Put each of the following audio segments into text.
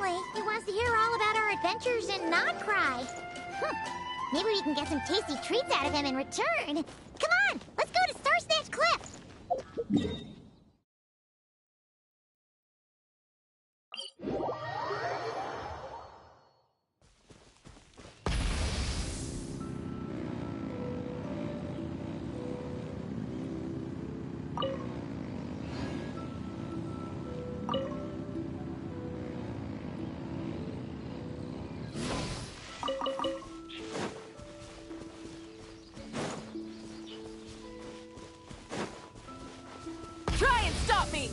Apparently, he wants to hear all about our adventures in Not Cry. Maybe we can get some tasty treats out of him in return. Come on, let's go to Star Snatch Cliff. Try and stop me!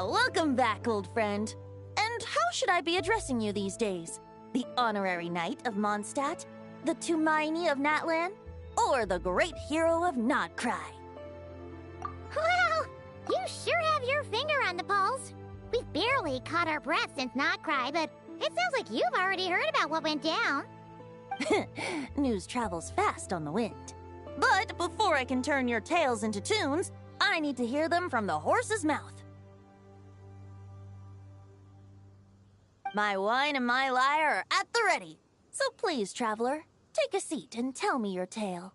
Welcome back, old friend. And how should I be addressing you these days? The honorary knight of Mondstadt? The Tumaini of Natlan? Or the great hero of Nodcry? Well, you sure have your finger on the pulse. We've barely caught our breath since Not Cry, but it sounds like you've already heard about what went down. News travels fast on the wind. But before I can turn your tales into tunes, I need to hear them from the horse's mouth. My wine and my lyre are at the ready. So please, traveler, take a seat and tell me your tale.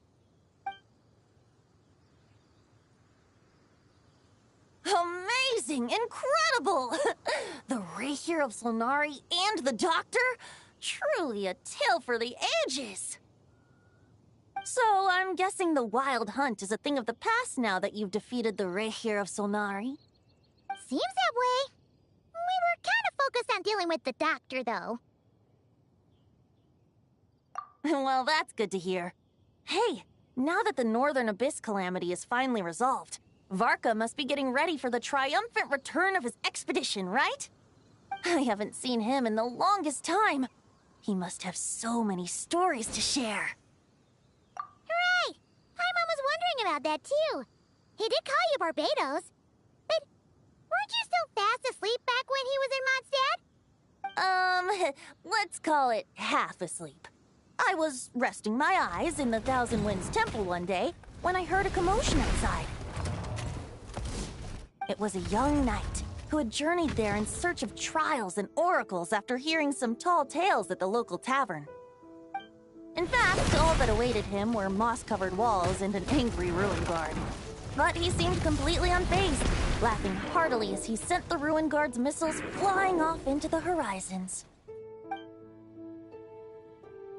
Amazing! Incredible! The Rahier of Solnari and the Doctor? Truly a tale for the ages! So, I'm guessing the Wild Hunt is a thing of the past now that you've defeated the Rahier of Solnari? Seems that way. We were kind of focused on dealing with the Doctor, though. Well, that's good to hear. Hey, now that the Northern Abyss calamity is finally resolved, Varka must be getting ready for the triumphant return of his expedition, right? I haven't seen him in the longest time. He must have so many stories to share. Right! Paimon was wondering about that, too. He did call you Barbados. But weren't you still fast asleep back when he was in Mondstadt? Let's call it half asleep. I was resting my eyes in the Thousand Winds Temple one day when I heard a commotion outside. It was a young knight who had journeyed there in search of trials and oracles after hearing some tall tales at the local tavern. In fact, all that awaited him were moss-covered walls and an angry ruin guard. But he seemed completely unfazed, laughing heartily as he sent the ruin guard's missiles flying off into the horizons.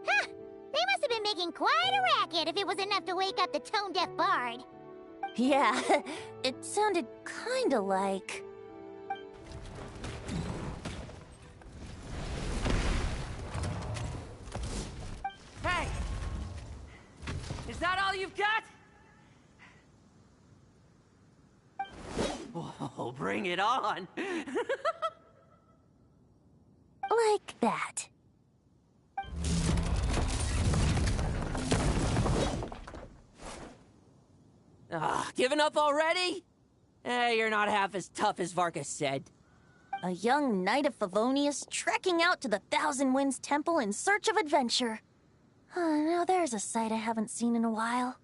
Huh! They must have been making quite a racket if it was enough to wake up the tone-deaf bard. Yeah, it sounded kinda like... Hey! Is that all you've got? Oh, bring it on! like that. Giving up already? You're not half as tough as Varka said. A young knight of Favonius trekking out to the Thousand Winds Temple in search of adventure. Now there's a sight I haven't seen in a while.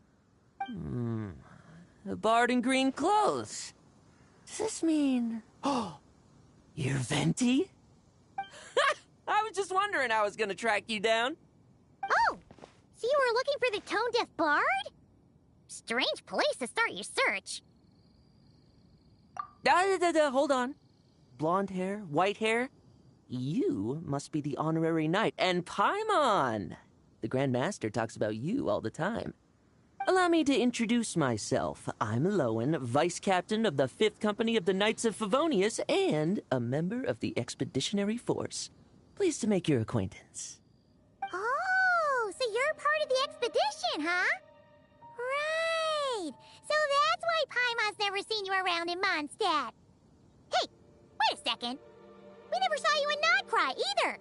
A bard in green clothes. Does this mean... Oh, you're Venti? I was just wondering I was gonna track you down. Oh! So you were looking for the tone-deaf bard? Strange place to start your search. Hold on. Blonde hair, white hair? You must be the honorary knight, and Paimon! The Grand Master talks about you all the time. Allow me to introduce myself. I'm Lowen, Vice Captain of the 5th Company of the Knights of Favonius, and a member of the Expeditionary Force. Pleased to make your acquaintance. Oh, so you're part of the expedition, huh? Right. So that's why Paimon's never seen you around in Mondstadt. Hey, wait a second. We never saw you in Nodcry either.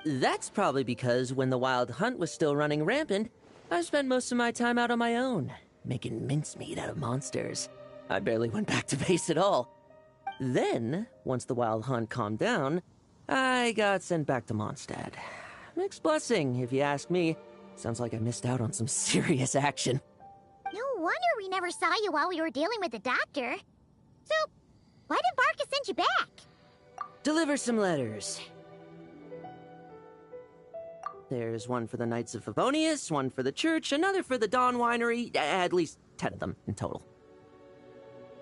That's probably because when the Wild Hunt was still running rampant, I spent most of my time out on my own, making mincemeat out of monsters. I barely went back to base at all. Then, once the Wild Hunt calmed down, I got sent back to Mondstadt. Mixed blessing, if you ask me. Sounds like I missed out on some serious action. No wonder we never saw you while we were dealing with the doctor. So, why did Varka send you back? Deliver some letters. There's one for the Knights of Favonius, one for the church, another for the Dawn Winery, at least 10 of them in total.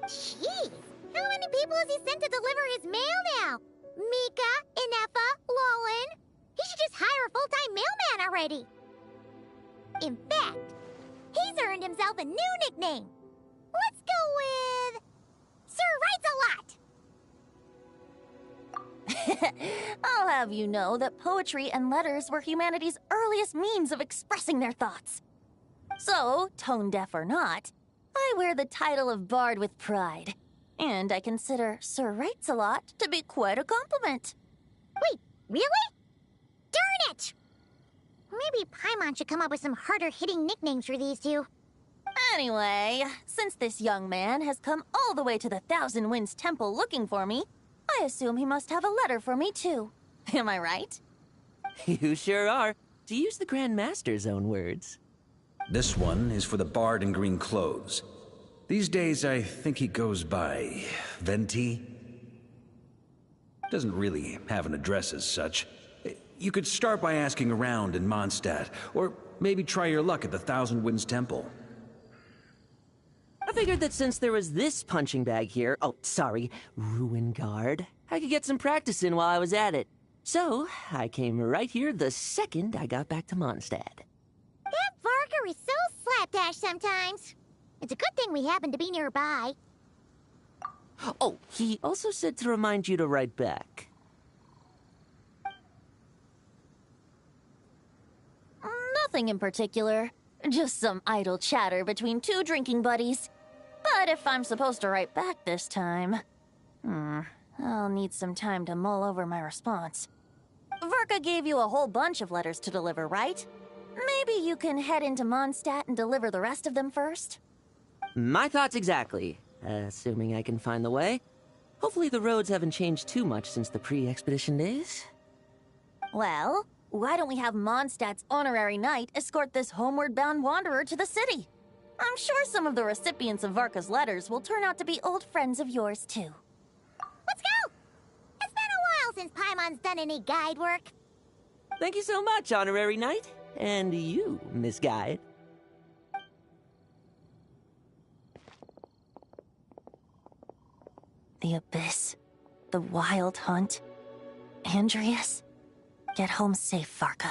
Jeez, how many people has he sent to deliver his mail now? Mika, Inefa, Lolan. He should just hire a full-time mailman already. In fact, he's earned himself a new nickname. Let's go with... Sir Writes-A-Lot! I'll have you know that poetry and letters were humanity's earliest means of expressing their thoughts. So, tone-deaf or not, I wear the title of Bard with pride. And I consider Sir Writes-A-Lot to be quite a compliment. Wait, really? Darn it! Maybe Paimon should come up with some harder-hitting nicknames for these two. Anyway, since this young man has come all the way to the Thousand Winds Temple looking for me, I assume he must have a letter for me too. Am I right? You sure are, to use the Grand Master's own words. This one is for the Bard in green clothes. These days, I think he goes by Venti. Doesn't really have an address as such. You could start by asking around in Mondstadt, or maybe try your luck at the Thousand Winds Temple. I figured that since there was this punching bag here, Ruin Guard, I could get some practice in while I was at it. So, I came right here the second I got back to Mondstadt. That Varka is so slapdash sometimes. It's a good thing we happen to be nearby. Oh, he also said to remind you to write back. Nothing in particular. Just some idle chatter between two drinking buddies. But if I'm supposed to write back this time... I'll need some time to mull over my response. Varka gave you a whole bunch of letters to deliver, right? Maybe you can head into Mondstadt and deliver the rest of them first? My thoughts exactly. Assuming I can find the way. Hopefully the roads haven't changed too much since the pre-expedition days. Well, why don't we have Mondstadt's honorary knight escort this homeward-bound wanderer to the city? I'm sure some of the recipients of Varka's letters will turn out to be old friends of yours, too. Let's go! It's been a while since Paimon's done any guide work. Thank you so much, honorary knight. And you, Miss Guide. The Abyss. The Wild Hunt. Andreas. Get home safe, Varka.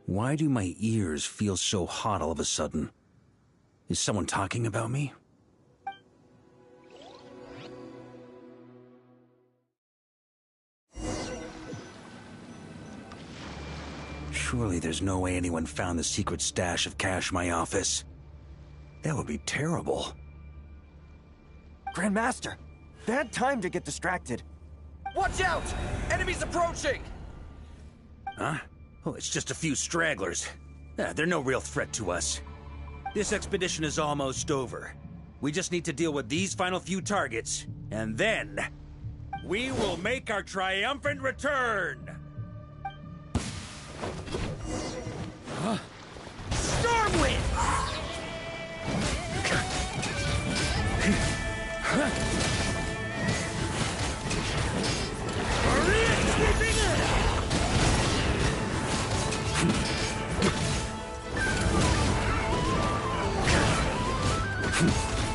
Why do my ears feel so hot all of a sudden? Is someone talking about me? Surely there's no way anyone found the secret stash of cash in my office. That would be terrible. Grandmaster, bad time to get distracted. Watch out! Enemies approaching! Huh? Oh, it's just a few stragglers. They're no real threat to us. This expedition is almost over. We just need to deal with these final few targets, and then... we will make our triumphant return! Stormwind!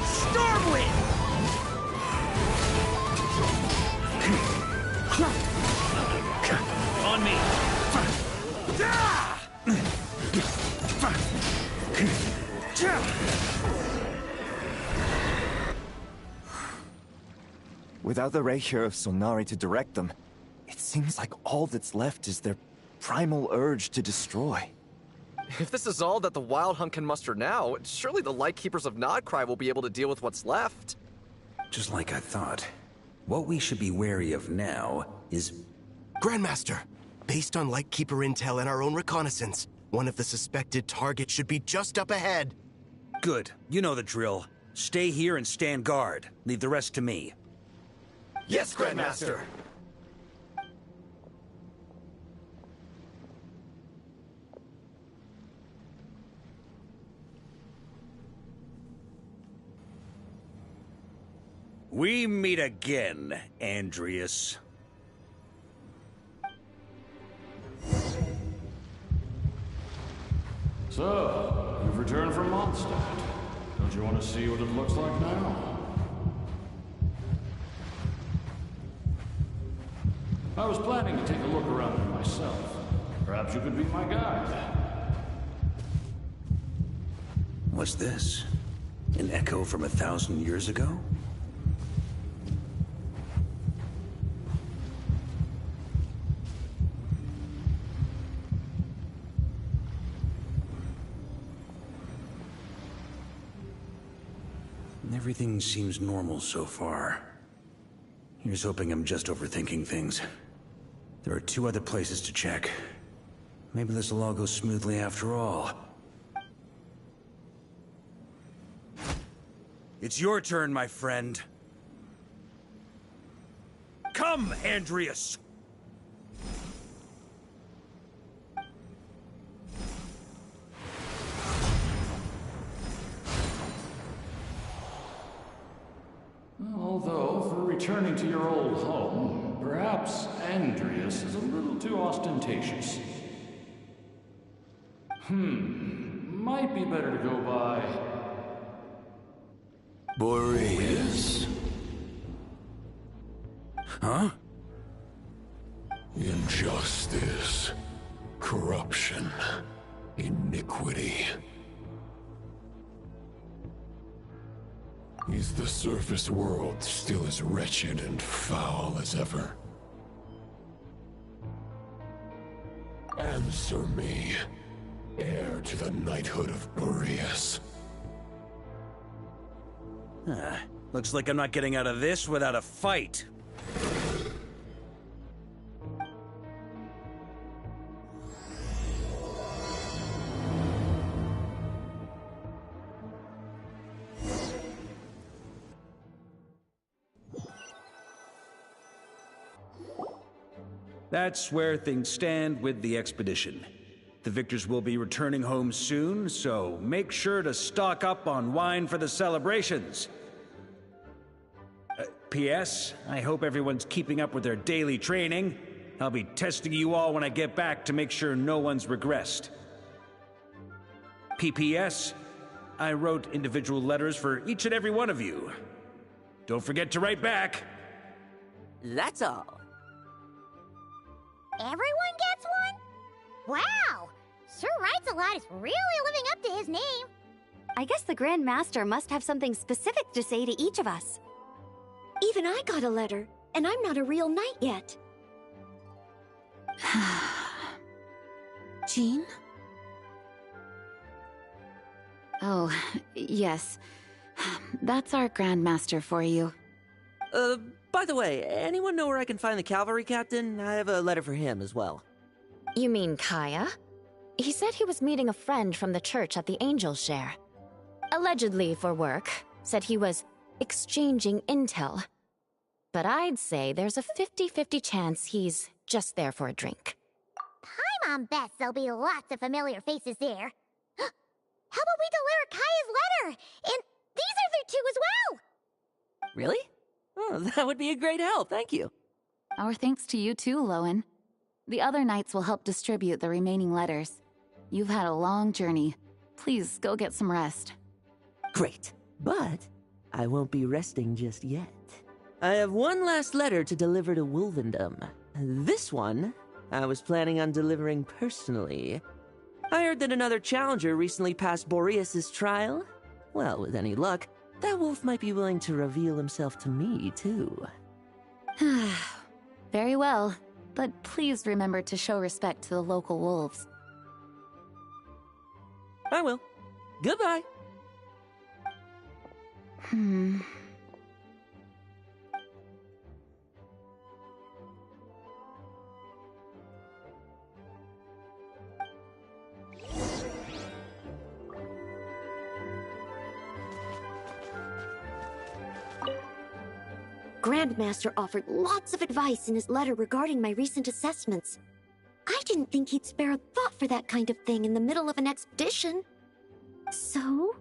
Stormwind! On me! Without the Rapier of Solnari to direct them, it seems like all that's left is their primal urge to destroy. If this is all that the Wild Hunt can muster now, surely the Lightkeepers of Nodcry will be able to deal with what's left. Just like I thought. What we should be wary of now is... Grandmaster, based on Lightkeeper intel and our own reconnaissance, one of the suspected targets should be just up ahead. Good. You know the drill. Stay here and stand guard. Leave the rest to me. Yes, Grandmaster! We meet again, Andreas. So, you've returned from Mondstadt. Don't you want to see what it looks like now? I was planning to take a look around it myself. Perhaps you could be my guide. What's this? An echo from 1,000 years ago? Everything seems normal so far. Here's hoping I'm just overthinking things. There are 2 other places to check. Maybe this will all go smoothly after all. It's your turn, my friend. Come, Andreas! Although, for returning to your old home, perhaps Andreas is a little too ostentatious. Might be better to go by... Boreas. Huh? Injustice. Corruption. Iniquity. Is the surface world still as wretched and foul as ever? Answer me, heir to the knighthood of Boreas. Looks like I'm not getting out of this without a fight. That's where things stand with the expedition. The victors will be returning home soon, so make sure to stock up on wine for the celebrations. P.S. I hope everyone's keeping up with their daily training. I'll be testing you all when I get back to make sure no one's regressed. P.P.S. I wrote individual letters for each and every one of you. Don't forget to write back. That's all. Everyone gets one? Wow! Sir Writes-A-Lot is really living up to his name. I guess the Grand Master must have something specific to say to each of us. Even I got a letter, and I'm not a real knight yet. Jean? Oh, yes. That's our Grand Master for you. By the way, anyone know where I can find the cavalry captain? I have a letter for him as well. You mean Kaya? He said he was meeting a friend from the church at the Angel Share. Allegedly for work. Said he was exchanging intel. But I'd say there's a 50-50 chance he's just there for a drink. Paimon bets there'll be lots of familiar faces there. How about we deliver Kaya's letter? And these other 2 as well! Really? Oh, that would be a great help, thank you. Our thanks to you too, Lowen. The other knights will help distribute the remaining letters. You've had a long journey. Please go get some rest. Great, but I won't be resting just yet. I have one last letter to deliver to Wolvendom. This one, I was planning on delivering personally. I heard that another challenger recently passed Boreas' trial. Well, with any luck, that wolf might be willing to reveal himself to me, too. Very well, but please remember to show respect to the local wolves. I will. Goodbye. Grandmaster offered lots of advice in his letter regarding my recent assessments. I didn't think he'd spare a thought for that kind of thing in the middle of an expedition. So,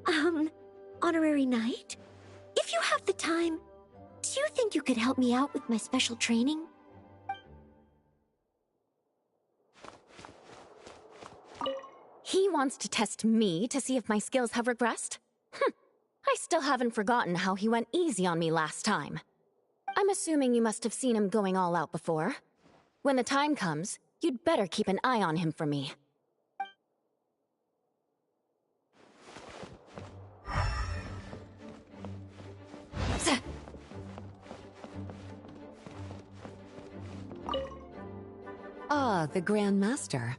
Honorary Knight, if you have the time, do you think you could help me out with my special training? He wants to test me to see if my skills have regressed? I still haven't forgotten how he went easy on me last time. I'm assuming you must have seen him going all out before. When the time comes, you'd better keep an eye on him for me. Ah, the Grand Master.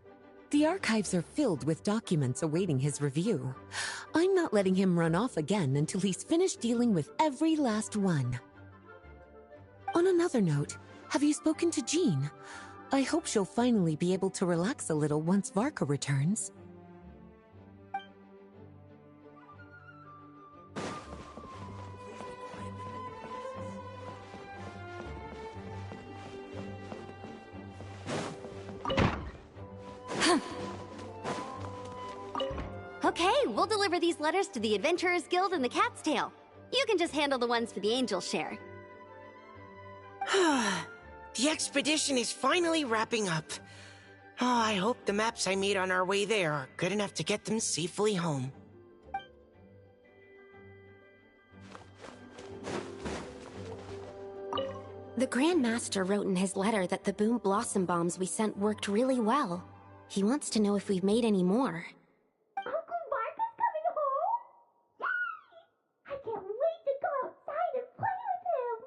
The archives are filled with documents awaiting his review. I'm not letting him run off again until he's finished dealing with every last one. On another note, have you spoken to Jean? I hope she'll finally be able to relax a little once Varka returns. Okay, we'll deliver these letters to the Adventurers Guild and the Cat's Tail. You can just handle the ones for the Angel's share. The expedition is finally wrapping up. Oh, I hope the maps I made on our way there are good enough to get them safely home. The Grand Master wrote in his letter that the Boom Blossom Bombs we sent worked really well. He wants to know if we've made any more. Uncle Varka's coming home? Yay! I can't wait to go outside and play with him!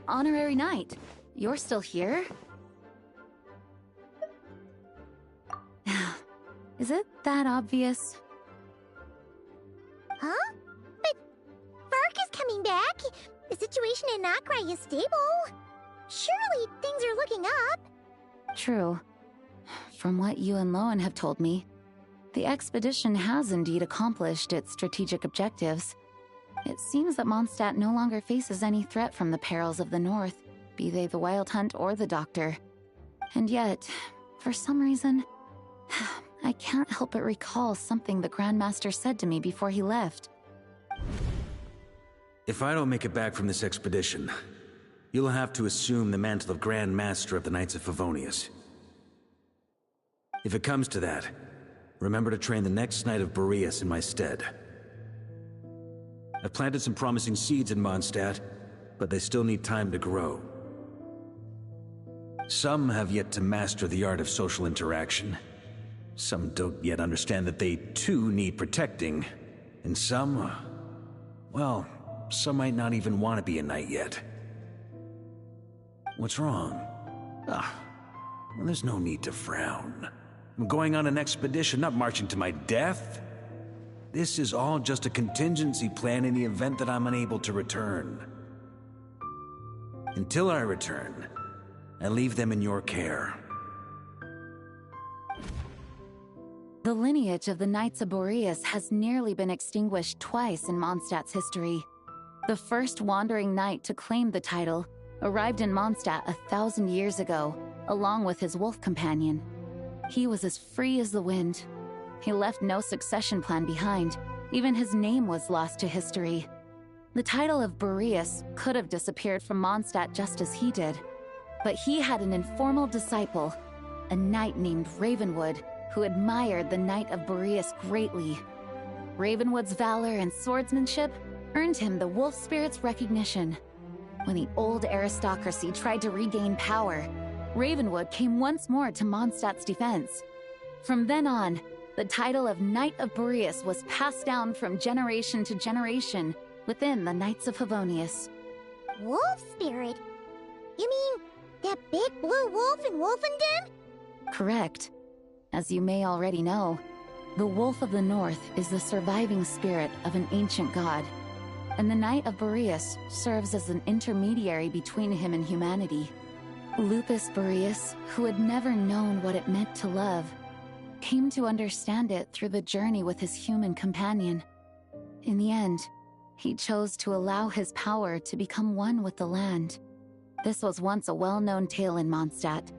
Honorary Knight, you're still here? Is it that obvious? Huh? But Varka's coming back. The situation in Nakrai is stable. Surely things are looking up. True. From what you and Lowen have told me, the expedition has indeed accomplished its strategic objectives. It seems that Mondstadt no longer faces any threat from the perils of the North, be they the Wild Hunt or the Doctor. And yet, for some reason, I can't help but recall something the Grandmaster said to me before he left. If I don't make it back from this expedition, you'll have to assume the mantle of Grand Master of the Knights of Favonius. If it comes to that, remember to train the next Knight of Boreas in my stead. I've planted some promising seeds in Mondstadt, but they still need time to grow. Some have yet to master the art of social interaction. Some don't yet understand that they too need protecting. And some, well, some might not even want to be a knight yet. What's wrong? Well, there's no need to frown. I'm going on an expedition, not marching to my death. This is all just a contingency plan in the event that I'm unable to return. Until I return, I leave them in your care. The lineage of the Knights of Boreas has nearly been extinguished twice in Mondstadt's history. The first wandering knight to claim the title arrived in Mondstadt 1,000 years ago, along with his wolf companion. He was as free as the wind. He left no succession plan behind. Even his name was lost to history. The title of Boreas could have disappeared from Mondstadt just as he did. But he had an informal disciple, a knight named Ravenwood, who admired the Knight of Boreas greatly. Ravenwood's valor and swordsmanship earned him the wolf spirit's recognition. When the old aristocracy tried to regain power, Ravenwood came once more to Mondstadt's defense. From then on, the title of Knight of Boreas was passed down from generation to generation within the Knights of Favonius. Wolf spirit? You mean that big blue wolf in Wolfenden? Correct. As you may already know, The Wolf of the North is the surviving spirit of an ancient god, and the Knight of Boreas serves as an intermediary between him and humanity. Lupus Boreas, who had never known what it meant to love, came to understand it through the journey with his human companion. In the end, he chose to allow his power to become one with the land. This was once a well-known tale in Mondstadt,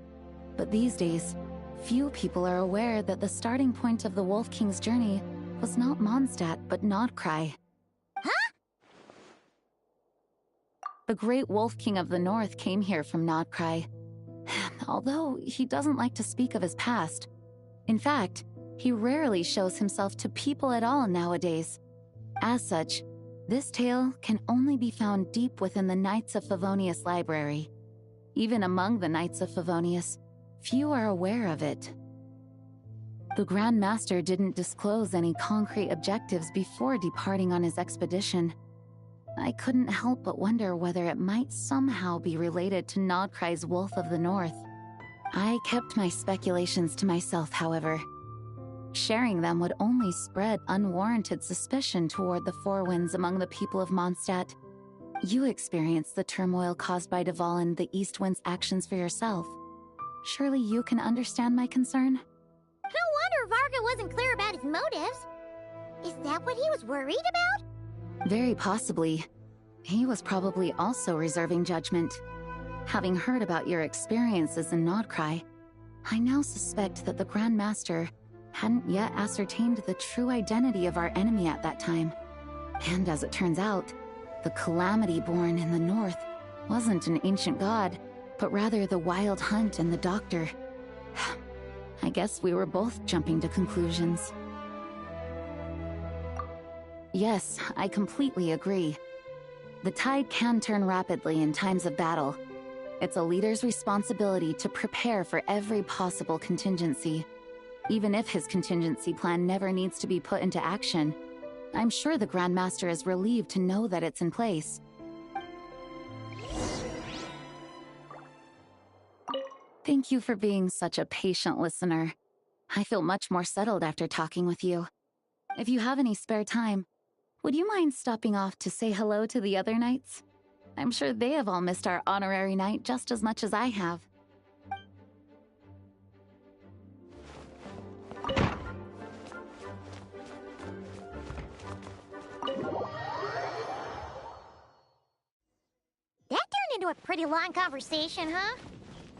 but these days, few people are aware that the starting point of the Wolf King's journey was not Mondstadt, but Nodcry. Huh? The great Wolf King of the North came here from Nodcry, although he doesn't like to speak of his past. In fact, he rarely shows himself to people at all nowadays. As such, this tale can only be found deep within the Knights of Favonius library. Even among the Knights of Favonius, few are aware of it. The Grand Master didn't disclose any concrete objectives before departing on his expedition. I couldn't help but wonder whether it might somehow be related to Nodcry's Wolf of the North. I kept my speculations to myself, however. Sharing them would only spread unwarranted suspicion toward the Four Winds among the people of Mondstadt. You experienced the turmoil caused by Dvalin the East Wind's actions for yourself. Surely you can understand my concern? No wonder Varka wasn't clear about his motives. Is that what he was worried about? Very possibly. He was probably also reserving judgment. Having heard about your experiences in Nodcry, I now suspect that the Grand Master hadn't yet ascertained the true identity of our enemy at that time. And as it turns out, the calamity born in the north wasn't an ancient god, but rather the Wild Hunt and the Doctor. I guess we were both jumping to conclusions. Yes, I completely agree. The tide can turn rapidly in times of battle. It's a leader's responsibility to prepare for every possible contingency. Even if his contingency plan never needs to be put into action, I'm sure the Grand Master is relieved to know that it's in place. Thank you for being such a patient listener. I feel much more settled after talking with you. If you have any spare time, would you mind stopping off to say hello to the other knights? I'm sure they have all missed our honorary knight just as much as I have. That turned into a pretty long conversation, huh?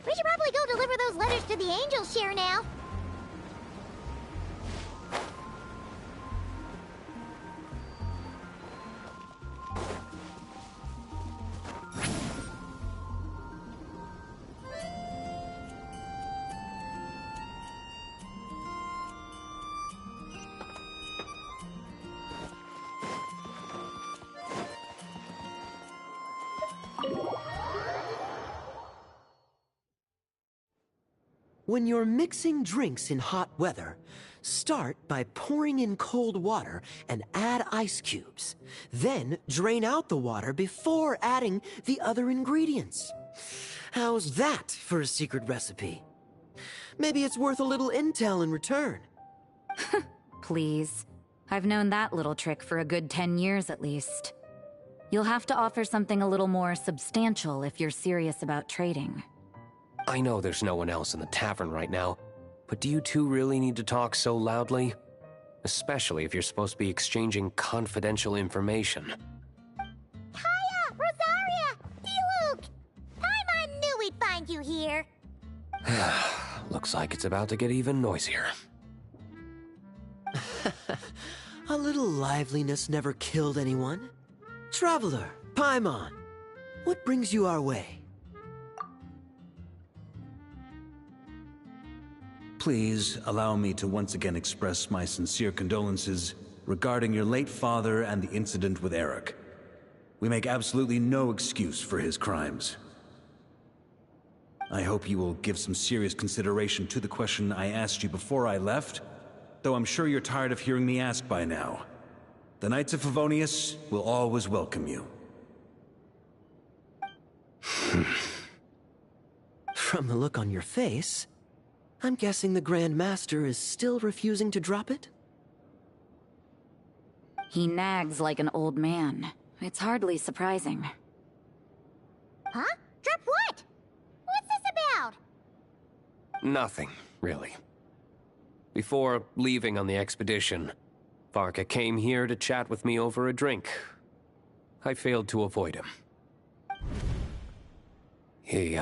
We should probably go deliver those letters to the Angel Share now. When you're mixing drinks in hot weather, start by pouring in cold water and add ice cubes. Then drain out the water before adding the other ingredients. How's that for a secret recipe? Maybe it's worth a little intel in return. Please. I've known that little trick for a good 10 years at least. You'll have to offer something a little more substantial if you're serious about trading. I know there's no one else in the tavern right now, but do you two really need to talk so loudly? Especially if you're supposed to be exchanging confidential information. Hiya! Rosaria! D-Luke! Paimon knew we'd find you here. Looks like it's about to get even noisier. A little liveliness never killed anyone. Traveler, Paimon, what brings you our way? Please allow me to once again express my sincere condolences regarding your late father and the incident with Eric. We make absolutely no excuse for his crimes. I hope you will give some serious consideration to the question I asked you before I left, though I'm sure you're tired of hearing me ask by now. The Knights of Favonius will always welcome you. From the look on your face, I'm guessing the Grand Master is still refusing to drop it? He nags like an old man. It's hardly surprising. Huh? Drop what? What's this about? Nothing, really. Before leaving on the expedition, Varka came here to chat with me over a drink. I failed to avoid him. He,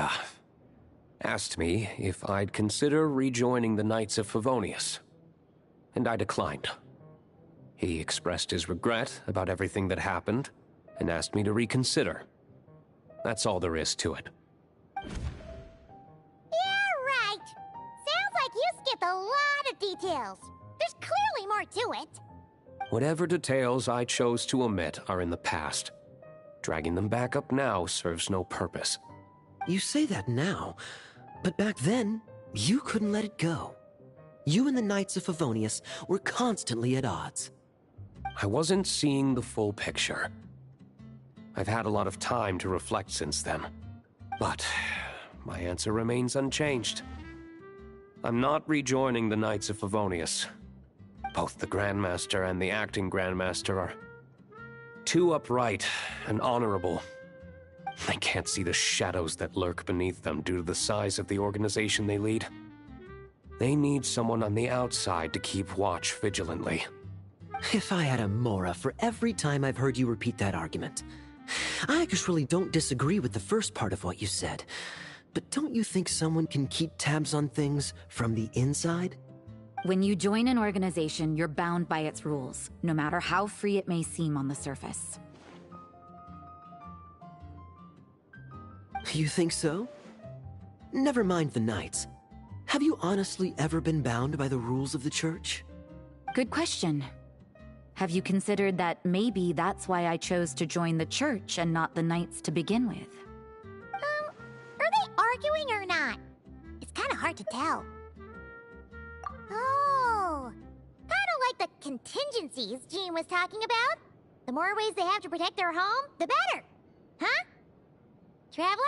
asked me if I'd consider rejoining the Knights of Favonius, and I declined. He expressed his regret about everything that happened, and asked me to reconsider. That's all there is to it. Yeah, right. Sounds like you skipped a lot of details. There's clearly more to it. Whatever details I chose to omit are in the past. Dragging them back up now serves no purpose. You say that now, but back then, you couldn't let it go. You and the Knights of Favonius were constantly at odds. I wasn't seeing the full picture. I've had a lot of time to reflect since then. But my answer remains unchanged. I'm not rejoining the Knights of Favonius. Both the Grandmaster and the acting Grandmaster are too upright and honorable. I can't see the shadows that lurk beneath them due to the size of the organization they lead. They need someone on the outside to keep watch vigilantly. If I had a Mora for every time I've heard you repeat that argument. I actually don't disagree with the first part of what you said, but don't you think someone can keep tabs on things from the inside? When you join an organization, you're bound by its rules, no matter how free it may seem on the surface. You think so? Never mind the Knights. Have you honestly ever been bound by the rules of the Church? Good question. Have you considered that maybe that's why I chose to join the Church and not the Knights to begin with? Are they arguing or not? It's kind of hard to tell. Oh, kind of like the contingencies Jean was talking about. The more ways they have to protect their home, the better. Huh? Traveler?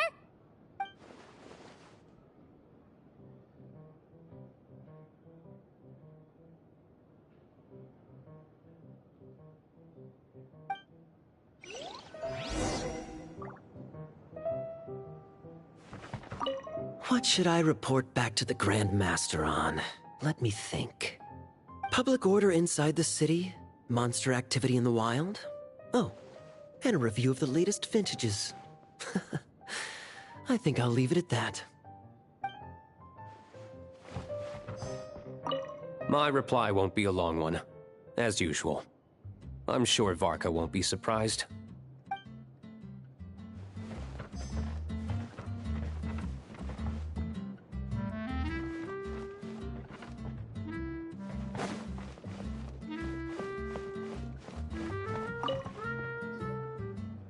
What should I report back to the Grand Master on? Let me think. Public order inside the city, monster activity in the wild. Oh, and a review of the latest vintages. I think I'll leave it at that. My reply won't be a long one, as usual. I'm sure Varka won't be surprised.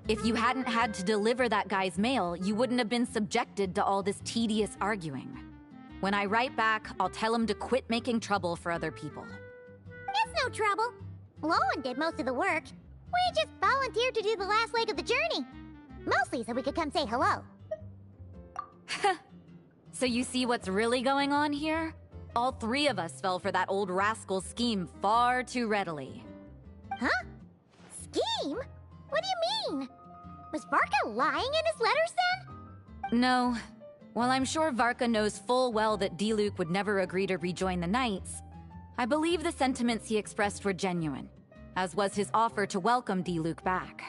If you hadn't had to deliver that guy's mail, you wouldn't have been subjected to all this tedious arguing. When I write back, I'll tell him to quit making trouble for other people. It's no trouble. Lowen did most of the work. We just volunteered to do the last leg of the journey. Mostly so we could come say hello. So you see what's really going on here? All three of us fell for that old rascal's scheme far too readily. Huh? Scheme? What do you mean? Was Varka lying in his letters then? No. While I'm sure Varka knows full well that Diluc would never agree to rejoin the Knights, I believe the sentiments he expressed were genuine, as was his offer to welcome Diluc back.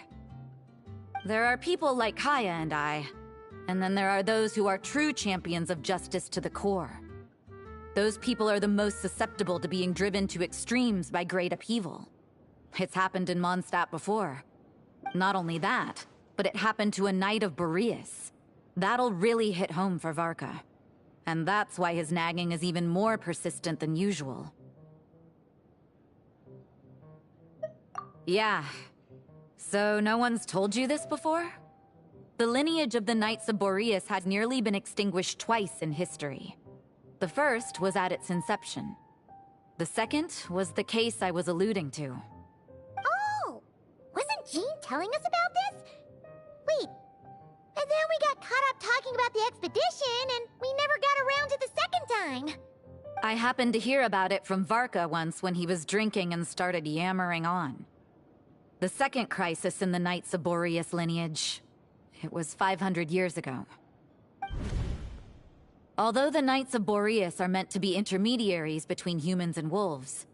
There are people like Kaya and I, and then there are those who are true champions of justice to the core. Those people are the most susceptible to being driven to extremes by great upheaval. It's happened in Mondstadt before. Not only that, but it happened to a Knight of Boreas. That'll really hit home for Varka. And that's why his nagging is even more persistent than usual. Yeah. So no one's told you this before? The lineage of the Knights of Boreas had nearly been extinguished twice in history. The first was at its inception. The second was the case I was alluding to. Wasn't Jean telling us about this? Wait, and then we got caught up talking about the expedition, and we never got around to the second time. I happened to hear about it from Varka once when he was drinking and started yammering on. The second crisis in the Knights of Boreas lineage. It was 500 years ago. Although the Knights of Boreas are meant to be intermediaries between humans and wolves,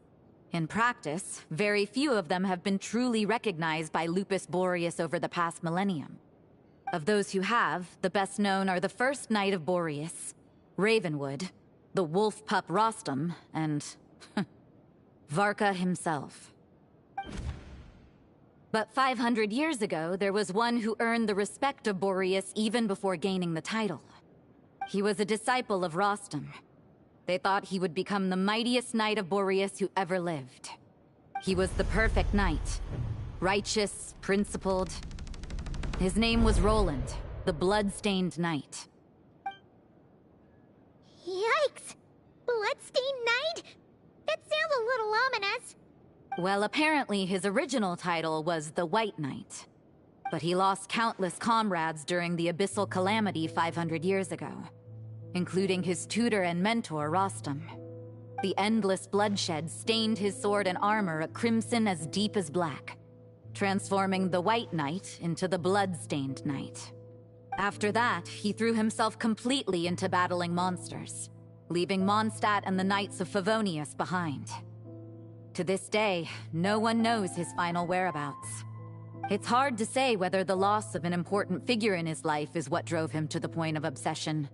in practice, very few of them have been truly recognized by Lupus Boreas over the past millennium. Of those who have, the best known are the first Knight of Boreas, Ravenwood, the wolf pup Rostam, and Varka himself. But 500 years ago, there was one who earned the respect of Boreas even before gaining the title. He was a disciple of Rostam. They thought he would become the mightiest Knight of Boreas who ever lived. He was the perfect knight. Righteous, principled. His name was Roland, the blood-stained knight. Yikes! Bloodstained Knight? That sounds a little ominous. Well, apparently his original title was the White Knight. But he lost countless comrades during the Abyssal Calamity 500 years ago, including his tutor and mentor, Rostam. The endless bloodshed stained his sword and armor a crimson as deep as black, transforming the White Knight into the Blood-Stained Knight. After that, he threw himself completely into battling monsters, leaving Mondstadt and the Knights of Favonius behind. To this day, no one knows his final whereabouts. It's hard to say whether the loss of an important figure in his life is what drove him to the point of obsession,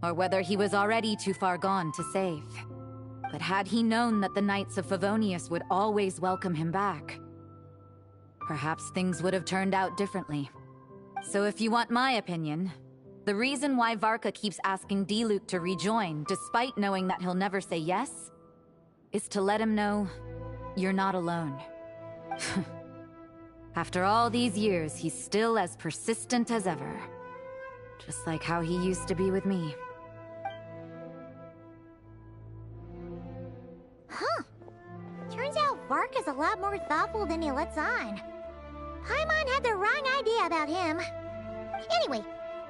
or whether he was already too far gone to save. But had he known that the Knights of Favonius would always welcome him back, perhaps things would have turned out differently. So if you want my opinion, the reason why Varka keeps asking Diluc to rejoin, despite knowing that he'll never say yes, is to let him know you're not alone. After all these years, he's still as persistent as ever. Just like how he used to be with me. Huh. Turns out Varka's a lot more thoughtful than he lets on. Paimon had the wrong idea about him. Anyway,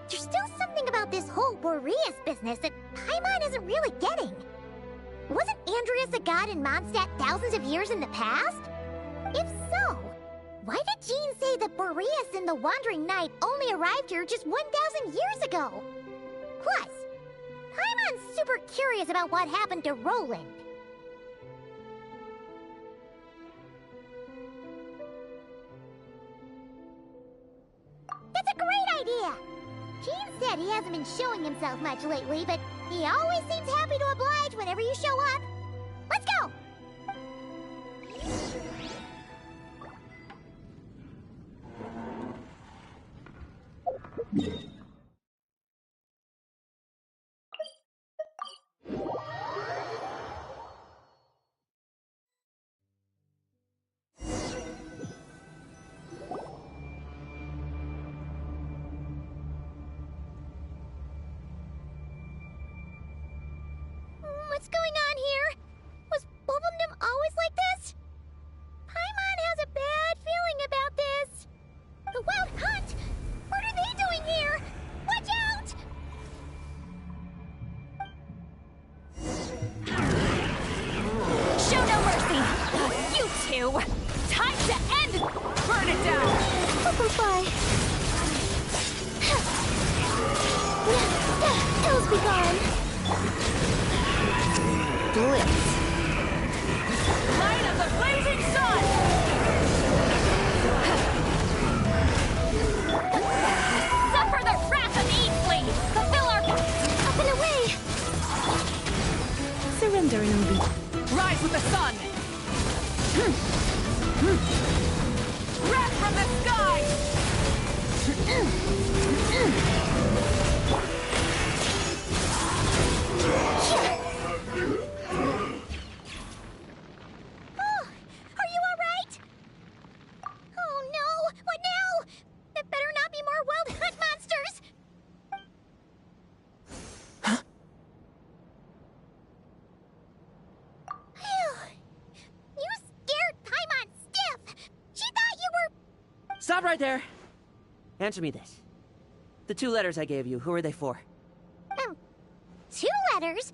there's still something about this whole Boreas business that Paimon isn't really getting. Wasn't Andreas a god in Mondstadt thousands of years in the past? If so, why did Jean say that Boreas and the Wandering Knight only arrived here just 1,000 years ago? Plus, Paimon's super curious about what happened to Roland. That's a great idea! Jean said he hasn't been showing himself much lately, but he always seems happy to oblige whenever you show up. Let's go! What's going on here? Was Bulbumdum always like this? Paimon has a bad feeling about this. The Wild Hunt? What are they doing here? Watch out! Show no mercy! You two! Time to end! Burn it down! Bye. Hells be gone! Blitz! Light of the blazing sun! Suffer the wrath of Eatfleet! Fulfill our... Up and away! Surrender, Anobi. Rise with the sun! Wrath from the sky! Oh, are you alright? Oh no! What now? There better not be more Wild Hunt monsters! You scared Paimon stiff! She thought you were... Stop right there! Answer me this. The 2 letters I gave you, who are they for? 2 letters?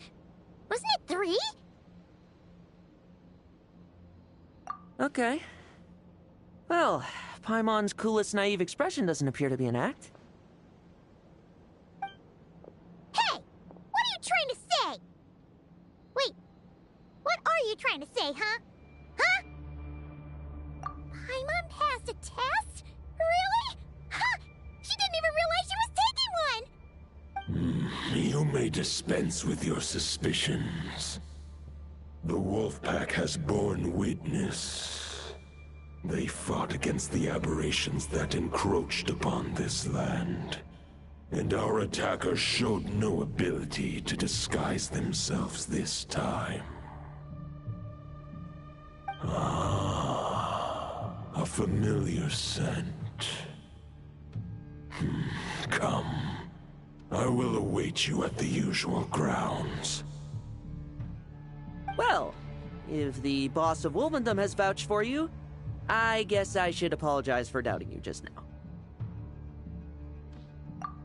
Wasn't it 3? Okay. Well, Paimon's coolest naive expression doesn't appear to be an act. Hey! What are you trying to say? Wait, what are you trying to say, huh? Huh? Paimon passed a test? Really? Huh! She didn't even realize she was taking one! You may dispense with your suspicions. The wolf pack has borne witness. They fought against the aberrations that encroached upon this land. And our attackers showed no ability to disguise themselves this time. Ah, a familiar scent. Come. I will await you at the usual grounds. Well, if the boss of Wolvendom has vouched for you, I guess I should apologize for doubting you just now.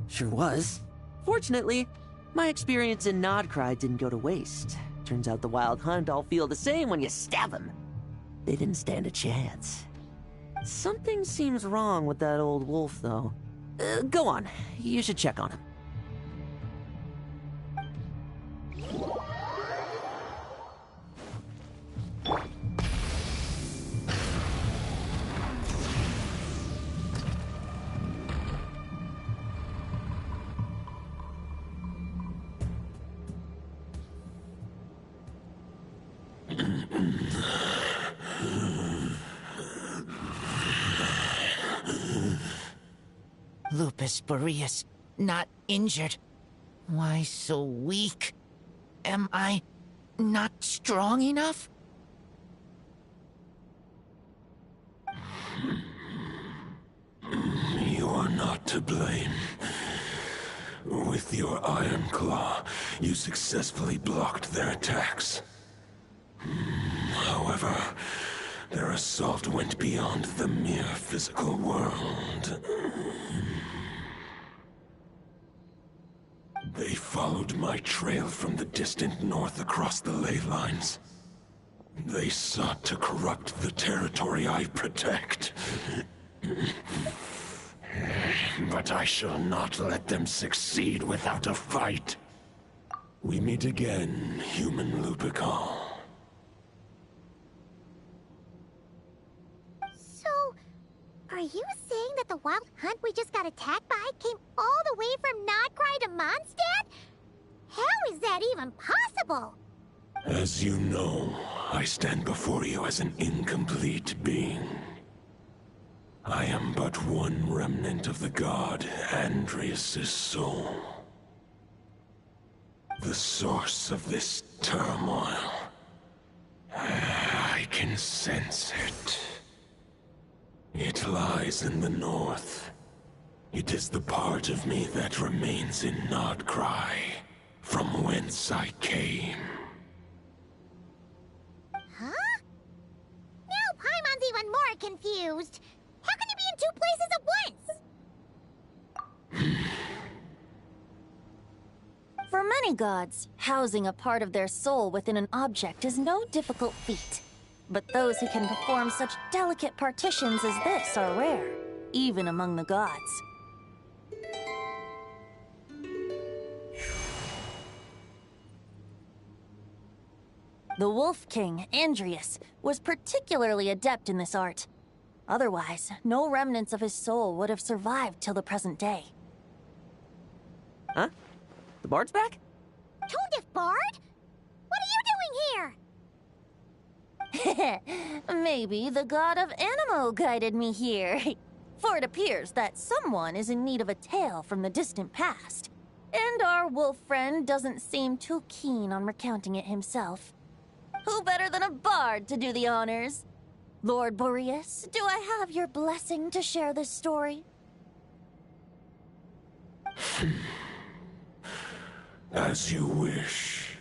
Sure was. Fortunately, my experience in Nodcry didn't go to waste. Turns out the Wild Hunt all feel the same when you stab them. They didn't stand a chance. Something seems wrong with that old wolf, though. Go on. You should check on him. Lupus Boreas, not injured. Why so weak? Am I not strong enough? You are not to blame. With your Iron Claw, you successfully blocked their attacks. However, their assault went beyond the mere physical world. They followed my trail from the distant north across the ley lines. They sought to corrupt the territory I protect. But I shall not let them succeed without a fight. We meet again, human Lupical. So, are you saying that the Wild Hunt we just got attacked by came all the way from Nodcry to Mondstadt? How is that even possible? As you know, I stand before you as an incomplete being. I am but one remnant of the god Andrias' soul. The source of this turmoil. I can sense it. It lies in the north. It is the part of me that remains in Nodcry, from whence I came. Huh? Now Paimon's even more confused. How can you be in two places at once? For many gods, housing a part of their soul within an object is no difficult feat. But those who can perform such delicate partitions as this are rare, even among the gods. The Wolf King, Andrias, was particularly adept in this art. Otherwise, no remnants of his soul would have survived till the present day. Huh? The bard's back? Tone-deaf bard? What are you doing here? Maybe the god of Animo guided me here. For it appears that someone is in need of a tale from the distant past. And our wolf friend doesn't seem too keen on recounting it himself. Who better than a bard to do the honors? Lord Boreas, do I have your blessing to share this story? As you wish.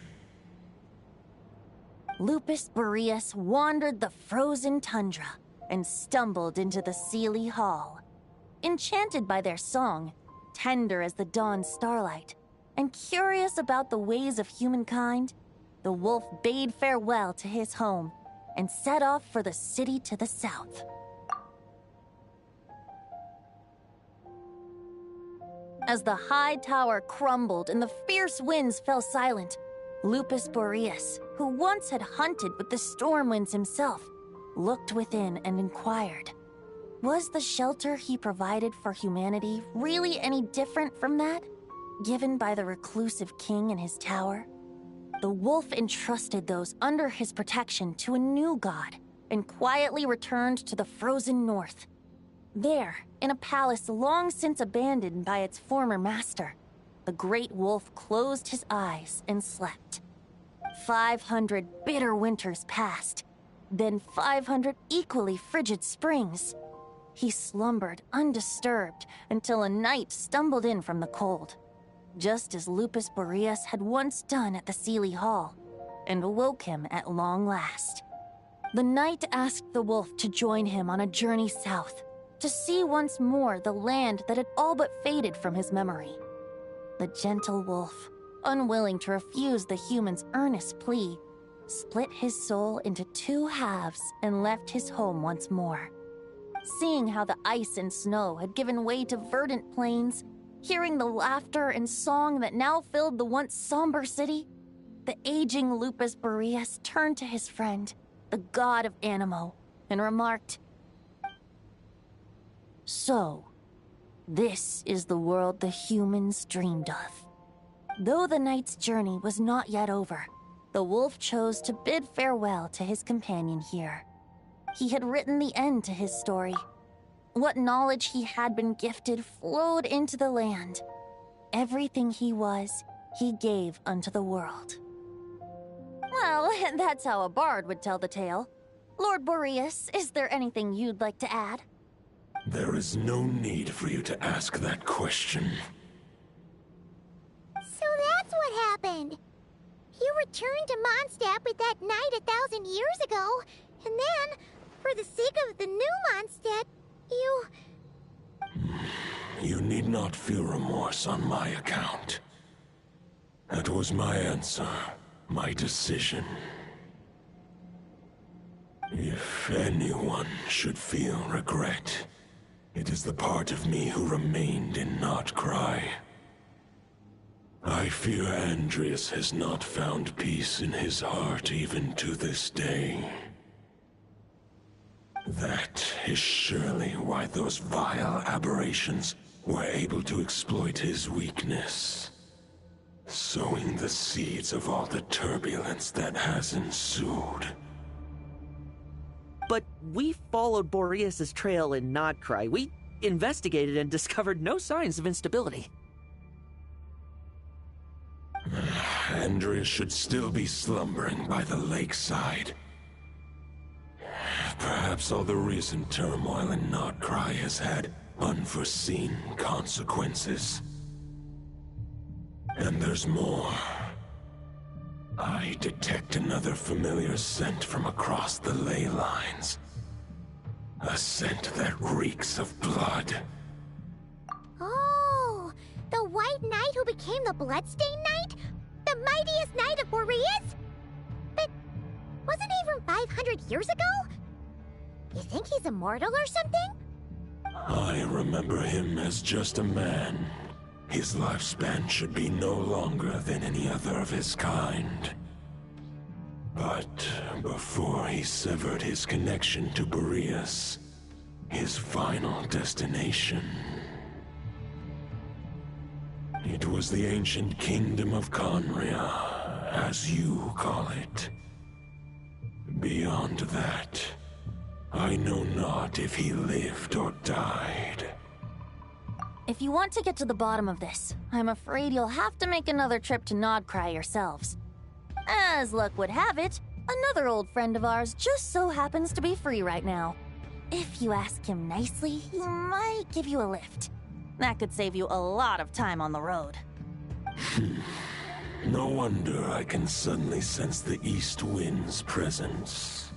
Lupus Boreas wandered the frozen tundra and stumbled into the Seelie Hall. Enchanted by their song, tender as the dawn starlight, and curious about the ways of humankind, the wolf bade farewell to his home and set off for the city to the south. As the high tower crumbled and the fierce winds fell silent, Lupus Boreas, who once had hunted with the storm winds himself, looked within and inquired, was the shelter he provided for humanity really any different from that given by the reclusive king in his tower? The wolf entrusted those under his protection to a new god and quietly returned to the frozen north. There, in a palace long since abandoned by its former master, the great wolf closed his eyes and slept. 500 bitter winters passed, then 500 equally frigid springs. He slumbered undisturbed until a night stumbled in from the cold, just as Lupus Boreas had once done at the Seelie Hall, and awoke him at long last. The night asked the wolf to join him on a journey south, to see once more the land that had all but faded from his memory. The gentle wolf, unwilling to refuse the human's earnest plea, split his soul into 2 halves and left his home once more. Seeing how the ice and snow had given way to verdant plains, hearing the laughter and song that now filled the once somber city, the aging Lupus Boreas turned to his friend, the god of Animo, and remarked, "So, this is the world the humans dreamed of." Though the night's journey was not yet over, the wolf chose to bid farewell to his companion here. He had written the end to his story. What knowledge he had been gifted flowed into the land. Everything he was, he gave unto the world. Well, that's how a bard would tell the tale. Lord Boreas, is there anything you'd like to add? There is no need for you to ask that question. So that's what happened. You returned to Mondstadt with that knight 1,000 years ago, and then, for the sake of the new Mondstadt, you... You need not feel remorse on my account. That was my answer, my decision. If anyone should feel regret, it is the part of me who remained in Notcry. I fear Andreas has not found peace in his heart even to this day. That is surely why those vile aberrations were able to exploit his weakness, sowing the seeds of all the turbulence that has ensued. But we followed Boreas' trail in Nodcry. We investigated and discovered no signs of instability. Andreas should still be slumbering by the lakeside. Perhaps all the recent turmoil in Notcry has had unforeseen consequences. And there's more. I detect another familiar scent from across the ley lines. A scent that reeks of blood. Oh, the White Knight who became the Bloodstained Knight? The mightiest knight of Boreas? But wasn't he from 500 years ago? You think he's immortal or something? I remember him as just a man. His lifespan should be no longer than any other of his kind. But before he severed his connection to Boreas, his final destination, it was the ancient kingdom of Conria, as you call it. Beyond that, I know not if he lived or died. If you want to get to the bottom of this, I'm afraid you'll have to make another trip to Nodcry yourselves. As luck would have it, another old friend of ours just so happens to be free right now. If you ask him nicely, he might give you a lift. That could save you a lot of time on the road. No wonder I can suddenly sense the east wind's presence.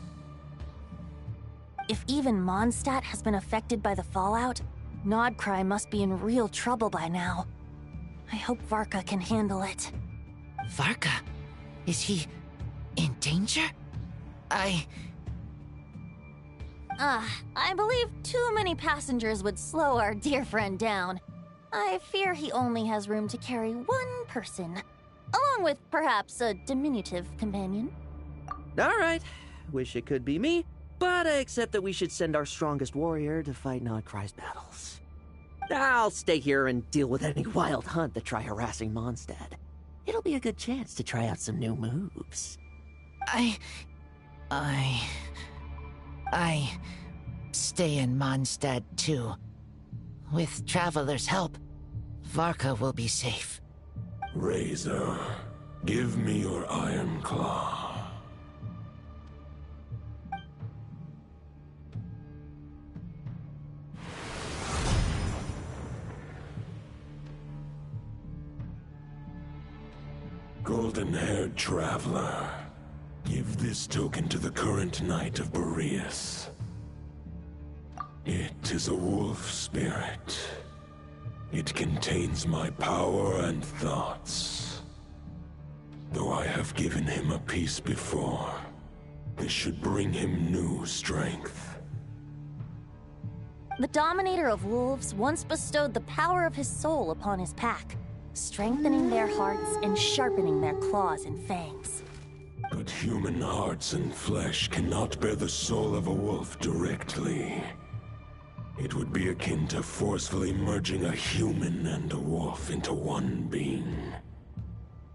If even Mondstadt has been affected by the fallout, Nodcry must be in real trouble by now. I hope Varka can handle it. Varka? Is he in danger? I believe too many passengers would slow our dear friend down. I fear he only has room to carry one person, along with perhaps a diminutive companion. Alright, wish it could be me, but I accept that we should send our strongest warrior to fight Nodcry's battles. I'll stay here and deal with any wild hunt that try harassing Mondstadt. It'll be a good chance to try out some new moves. I stay in Mondstadt too. With Traveler's help, Varka will be safe. Razor, give me your Iron Claw. Golden-haired traveler, give this token to the current Knight of Boreas. It is a wolf spirit. It contains my power and thoughts. Though I have given him a piece before, this should bring him new strength. The Dominator of Wolves once bestowed the power of his soul upon his pack, strengthening their hearts and sharpening their claws and fangs. But human hearts and flesh cannot bear the soul of a wolf directly. It would be akin to forcefully merging a human and a wolf into one being.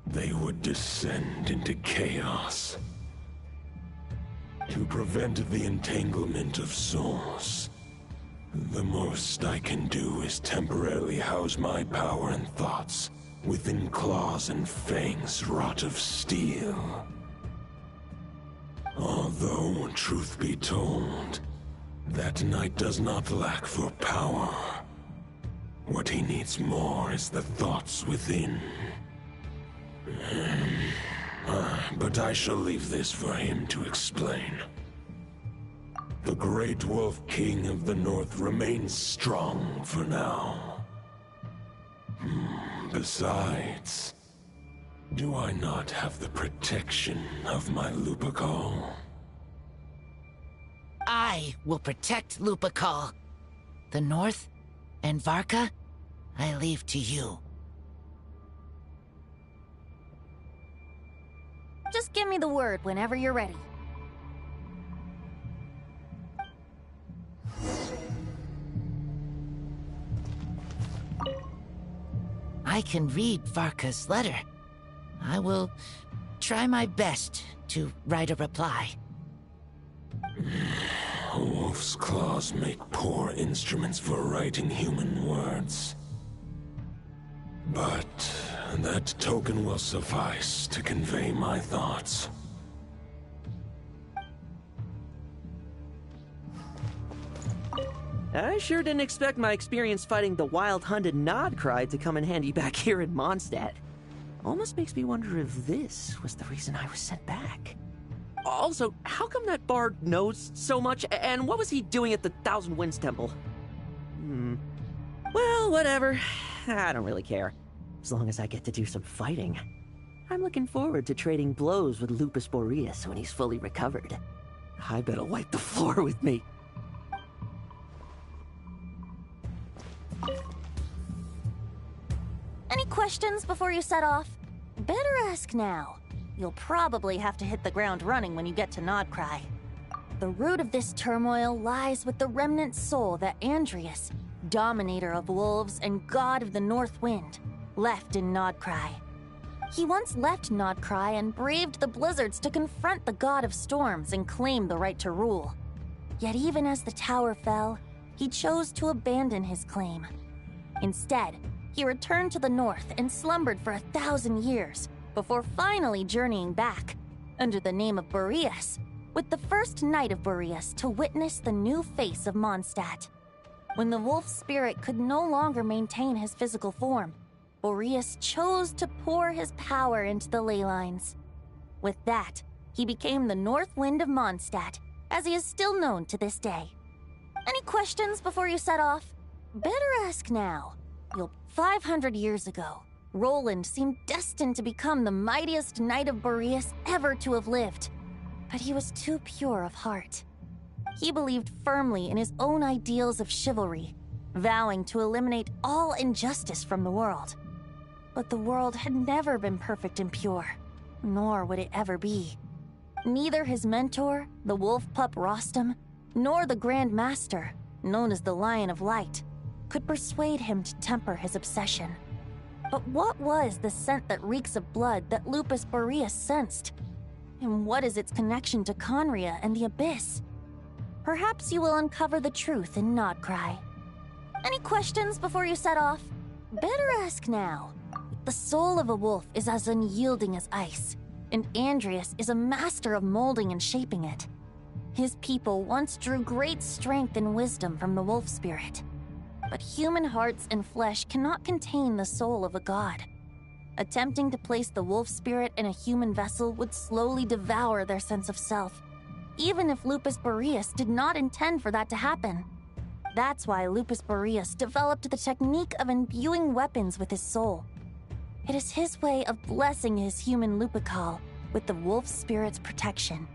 They would descend into chaos. To prevent the entanglement of souls, the most I can do is temporarily house my power and thoughts within claws and fangs wrought of steel. Although, truth be told, that knight does not lack for power. What he needs more is the thoughts within. But I shall leave this for him to explain. The Great Wolf King of the North remains strong for now. Besides, do I not have the protection of my Lupacol? I will protect Lupacol. The North and Varka, I leave to you. Just give me the word whenever you're ready. I can read Varka's letter. I will try my best to write a reply. A wolf's claws make poor instruments for writing human words. But that token will suffice to convey my thoughts. I sure didn't expect my experience fighting the wild-hunted Nodcry to come in handy back here in Mondstadt. Almost makes me wonder if this was the reason I was sent back. Also, how come that bard knows so much, and what was he doing at the Thousand Winds Temple? Well, whatever. I don't really care. As long as I get to do some fighting. I'm looking forward to trading blows with Lupus Boreas when he's fully recovered. I bet he'll wipe the floor with me. Any questions before you set off? Better ask now. You'll probably have to hit the ground running when you get to Nodcry. The root of this turmoil lies with the remnant soul that Andrius, Dominator of Wolves and God of the North Wind, left in Nodcry. He once left Nodcry and braved the blizzards to confront the God of Storms and claim the right to rule. Yet even as the tower fell, he chose to abandon his claim. Instead, he returned to the north and slumbered for 1,000 years, before finally journeying back, under the name of Boreas, with the first Knight of Boreas to witness the new face of Mondstadt. When the wolf spirit could no longer maintain his physical form, Boreas chose to pour his power into the ley lines. With that, he became the North Wind of Mondstadt, as he is still known to this day. Any questions before you set off? Better ask now. 500 years ago, Roland seemed destined to become the mightiest Knight of Boreas ever to have lived. But he was too pure of heart. He believed firmly in his own ideals of chivalry, vowing to eliminate all injustice from the world. But the world had never been perfect and pure, nor would it ever be. Neither his mentor, the wolf pup Rostam, nor the Grand Master, known as the Lion of Light, could persuade him to temper his obsession. But what was the scent that reeks of blood that Lupus Boreas sensed? And what is its connection to Conria and the Abyss? Perhaps you will uncover the truth in Nodcry. Any questions before you set off? Better ask now. The soul of a wolf is as unyielding as ice, and Andrias is a master of molding and shaping it. His people once drew great strength and wisdom from the wolf spirit. But human hearts and flesh cannot contain the soul of a god. Attempting to place the wolf spirit in a human vessel would slowly devour their sense of self, even if Lupus Boreas did not intend for that to happen. That's why Lupus Boreas developed the technique of imbuing weapons with his soul. It is his way of blessing his human Lupical with the wolf spirit's protection.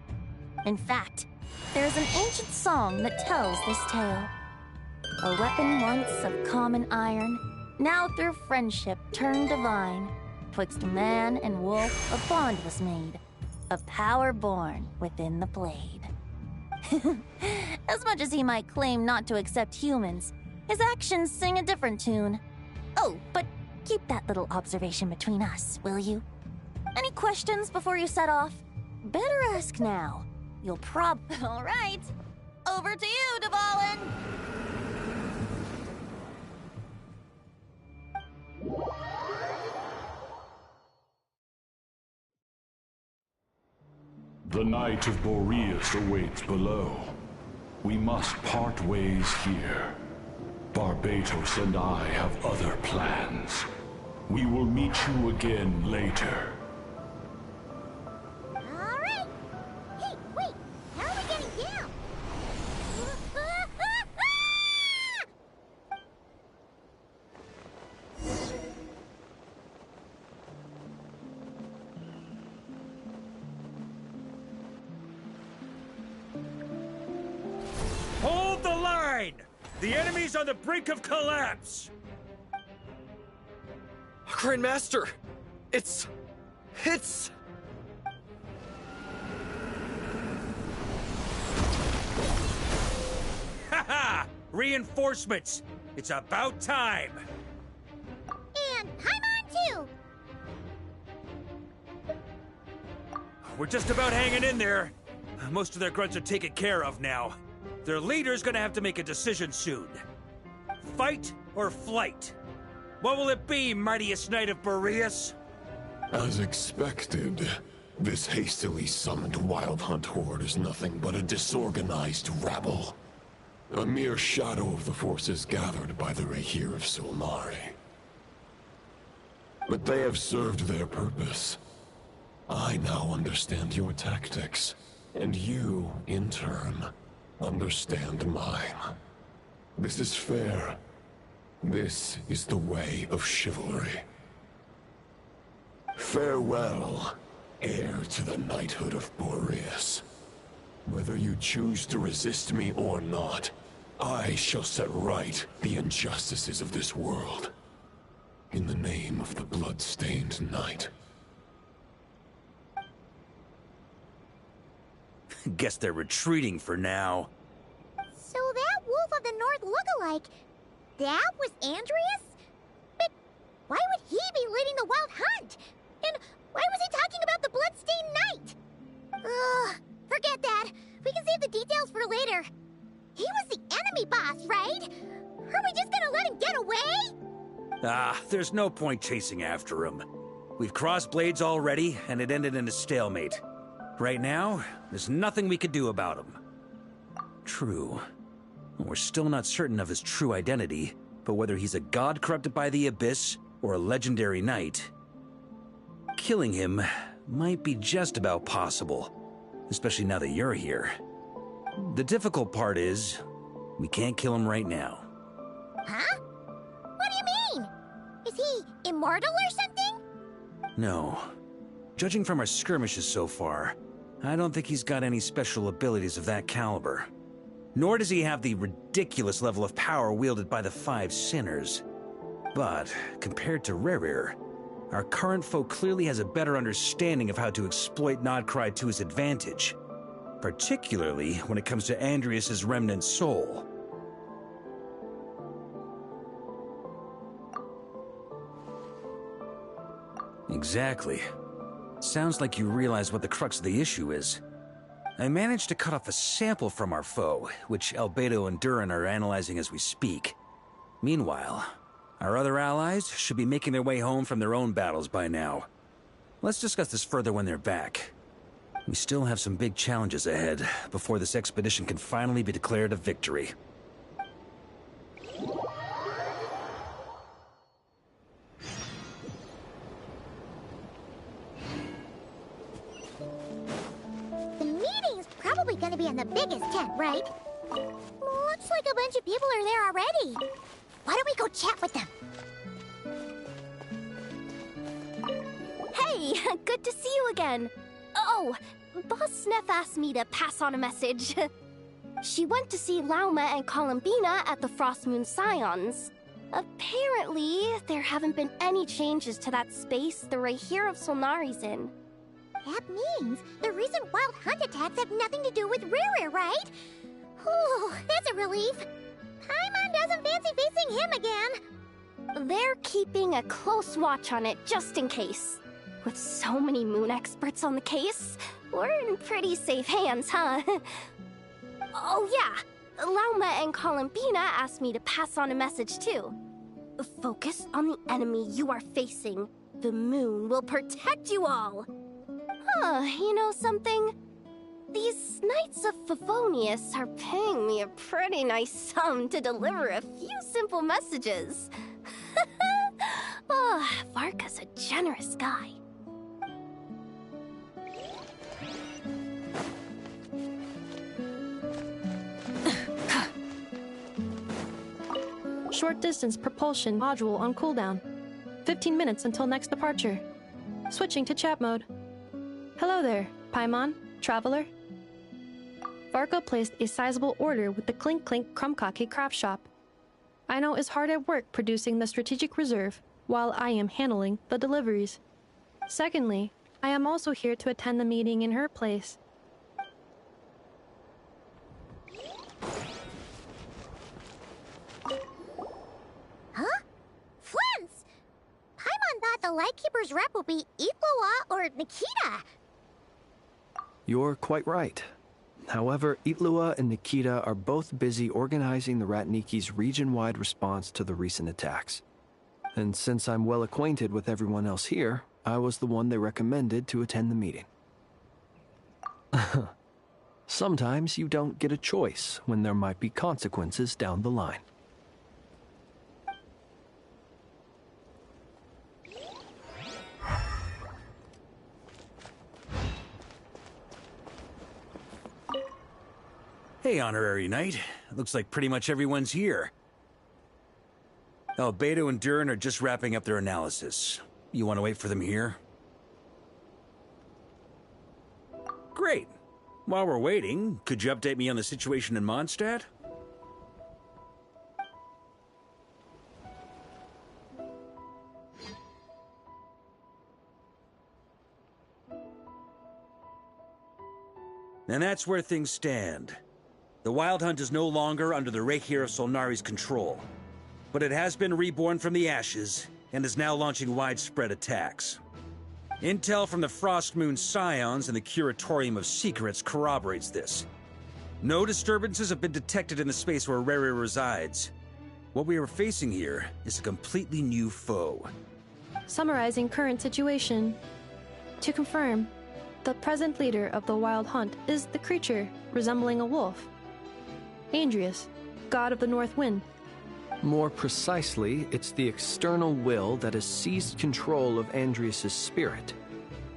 In fact, there is an ancient song that tells this tale. A weapon once of common iron, now through friendship turned divine. Twixt man and wolf a bond was made, a power born within the blade. As much as he might claim not to accept humans, his actions sing a different tune. Oh, but keep that little observation between us, will you? Any questions before you set off? Better ask now. You'll All right. Over to you, Dvalin! The Knight of Boreas awaits below. We must part ways here. Barbatos and I have other plans. We will meet you again later. All right. Hey, wait. How are we getting down? Hold the line! The enemy's on the brink of collapse! Grandmaster! It's... Haha! Reinforcements! It's about time! And Paimon too! We're just about hanging in there. Most of their grunts are taken care of now. Their leader's gonna have to make a decision soon. Fight or flight? What will it be, mightiest Knight of Boreas? As expected, this hastily summoned Wild Hunt horde is nothing but a disorganized rabble. A mere shadow of the forces gathered by the Rahir of Solnari. But they have served their purpose. I now understand your tactics, and you, in turn, understand mine. This is fair. This is the way of chivalry. Farewell, heir to the knighthood of Boreas. Whether you choose to resist me or not, I shall set right the injustices of this world. In the name of the blood-stained knight. Guess they're retreating for now. So that Wolf of the North lookalike, that was Andrias? But why would he be leading the Wild Hunt? And why was he talking about the Bloodstained Knight? Ugh, forget that. We can save the details for later. He was the enemy boss, right? Are we just gonna let him get away? There's no point chasing after him. We've crossed blades already, and it ended in a stalemate. Right now, there's nothing we could do about him. True. We're still not certain of his true identity, but whether he's a god corrupted by the Abyss or a legendary knight, killing him might be just about possible, especially now that you're here. The difficult part is, we can't kill him right now. Huh? What do you mean? Is he immortal or something? No. Judging from our skirmishes so far, I don't think he's got any special abilities of that caliber. Nor does he have the ridiculous level of power wielded by the Five Sinners. But, compared to Rerir, our current foe clearly has a better understanding of how to exploit Nodcry to his advantage, particularly when it comes to Andrias' remnant soul. Exactly. Sounds like you realize what the crux of the issue is. I managed to cut off a sample from our foe, which Albedo and Durin are analyzing as we speak. Meanwhile, our other allies should be making their way home from their own battles by now. Let's discuss this further when they're back. We still have some big challenges ahead before this expedition can finally be declared a victory. The meeting's probably gonna be in the biggest tent, right? Looks like a bunch of people are there already. Why don't we go chat with them? Hey, good to see you again. Oh, Boss Sneff asked me to pass on a message. She went to see Lauma and Columbina at the Frost Moon Scions. Apparently, there haven't been any changes to that space the Rahir of Solnari's in. That means the recent wild hunt attacks have nothing to do with Rerir, right? Whew, that's a relief. Paimon doesn't fancy facing him again. They're keeping a close watch on it just in case. With so many moon experts on the case, we're in pretty safe hands, huh? Oh yeah, Lauma and Columbina asked me to pass on a message too. Focus on the enemy you are facing. The moon will protect you all. Huh, you know something? These Knights of Favonius are paying me a pretty nice sum to deliver a few simple messages. Oh, Varka's a generous guy. Short distance propulsion module on cooldown. 15 minutes until next departure. Switching to chat mode. Hello there, Paimon, Traveler. Varka placed a sizable order with the Clink Clink Krumkake craft shop. I know is hard at work producing the strategic reserve, while I am handling the deliveries. Secondly, I am also here to attend the meeting in her place. Huh? Flint's! Paimon thought the Lightkeeper's rep would be Itlua or Nikita. You're quite right. However, Itlua and Nikita are both busy organizing the Ratniki's region-wide response to the recent attacks. And since I'm well acquainted with everyone else here, I was the one they recommended to attend the meeting. Sometimes you don't get a choice when there might be consequences down the line. Hey, Honorary Knight. Looks like pretty much everyone's here. Albedo and Durin are just wrapping up their analysis. You want to wait for them here? Great. While we're waiting, could you update me on the situation in Mondstadt? And that's where things stand. The Wild Hunt is no longer under the Rahir of Solnari's control, but it has been reborn from the ashes and is now launching widespread attacks. Intel from the Frost Moon Scions and the Curatorium of Secrets corroborates this. No disturbances have been detected in the space where Rerir resides. What we are facing here is a completely new foe. Summarizing current situation. To confirm, the present leader of the Wild Hunt is the creature resembling a wolf. Andrias, god of the North Wind. More precisely, it's the external will that has seized control of Andrias' spirit,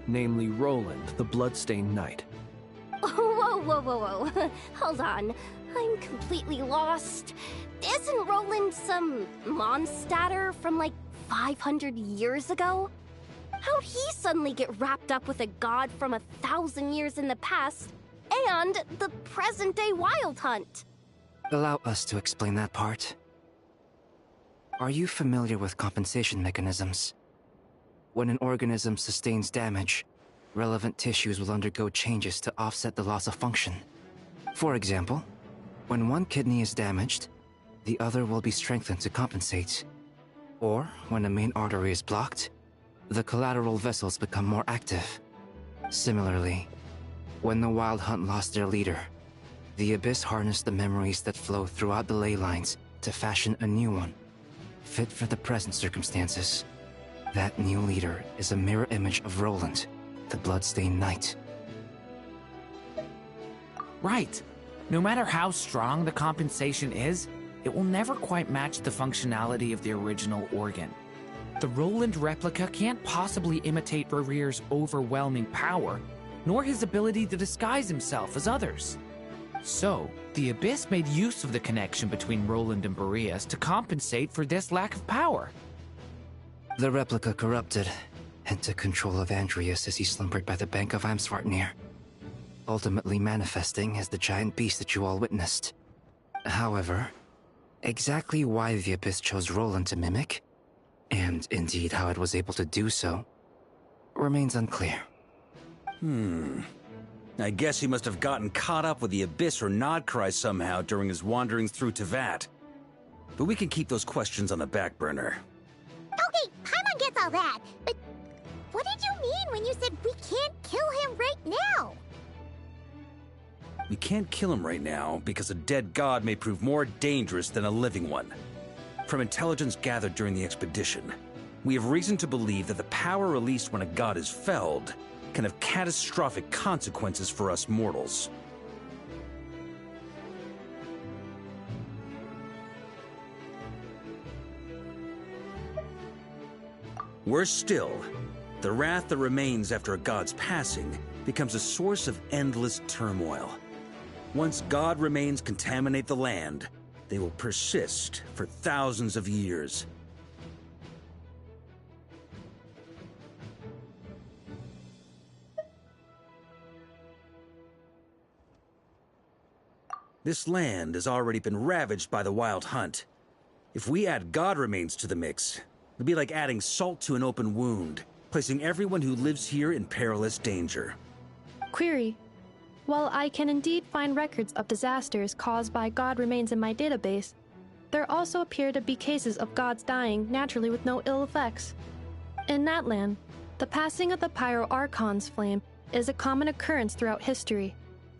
namely Roland, the Bloodstained Knight. Whoa, whoa, whoa, whoa. Hold on. I'm completely lost. Isn't Roland some Mondstadter from like 500 years ago? How'd he suddenly get wrapped up with a god from 1,000 years in the past and the present-day Wild Hunt? Allow us to explain that part. Are you familiar with compensation mechanisms? When an organism sustains damage, relevant tissues will undergo changes to offset the loss of function. For example, when one kidney is damaged, the other will be strengthened to compensate. Or, when a main artery is blocked, the collateral vessels become more active. Similarly, when the Wild Hunt lost their leader, the Abyss harnessed the memories that flow throughout the ley lines to fashion a new one, fit for the present circumstances. That new leader is a mirror image of Roland, the Bloodstained Knight. Right. No matter how strong the compensation is, it will never quite match the functionality of the original organ. The Roland replica can't possibly imitate Barir's overwhelming power, nor his ability to disguise himself as others. So, the Abyss made use of the connection between Roland and Boreas to compensate for this lack of power. The replica corrupted and took control of Andreas as he slumbered by the bank of Amsvartnir, ultimately manifesting as the giant beast that you all witnessed. However, exactly why the Abyss chose Roland to mimic, and indeed how it was able to do so, remains unclear. I guess he must have gotten caught up with the Abyss or Nodcry somehow during his wanderings through Teyvat. But we can keep those questions on the back burner. Okay, Paimon gets all that, but what did you mean when you said we can't kill him right now? We can't kill him right now because a dead god may prove more dangerous than a living one. From intelligence gathered during the expedition, we have reason to believe that the power released when a god is felled can have catastrophic consequences for us mortals. Worse still, the wrath that remains after a god's passing becomes a source of endless turmoil. Once god remains contaminate the land, they will persist for thousands of years. This land has already been ravaged by the Wild Hunt. If we add god remains to the mix, it'd be like adding salt to an open wound, placing everyone who lives here in perilous danger. Query. While I can indeed find records of disasters caused by god remains in my database, there also appear to be cases of gods dying naturally with no ill effects. In that land, the passing of the Pyro-Archon's flame is a common occurrence throughout history,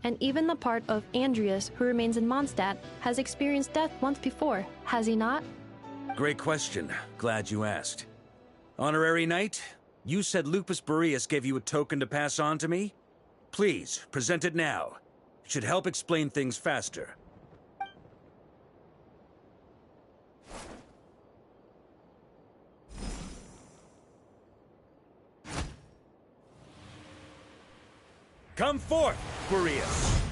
and even the part of Andreas who remains in Mondstadt has experienced death once before, has he not? Great question. Glad you asked. Honorary Knight, you said Lupus Boreas gave you a token to pass on to me? Please, present it now. It should help explain things faster. Come forth, Boreas!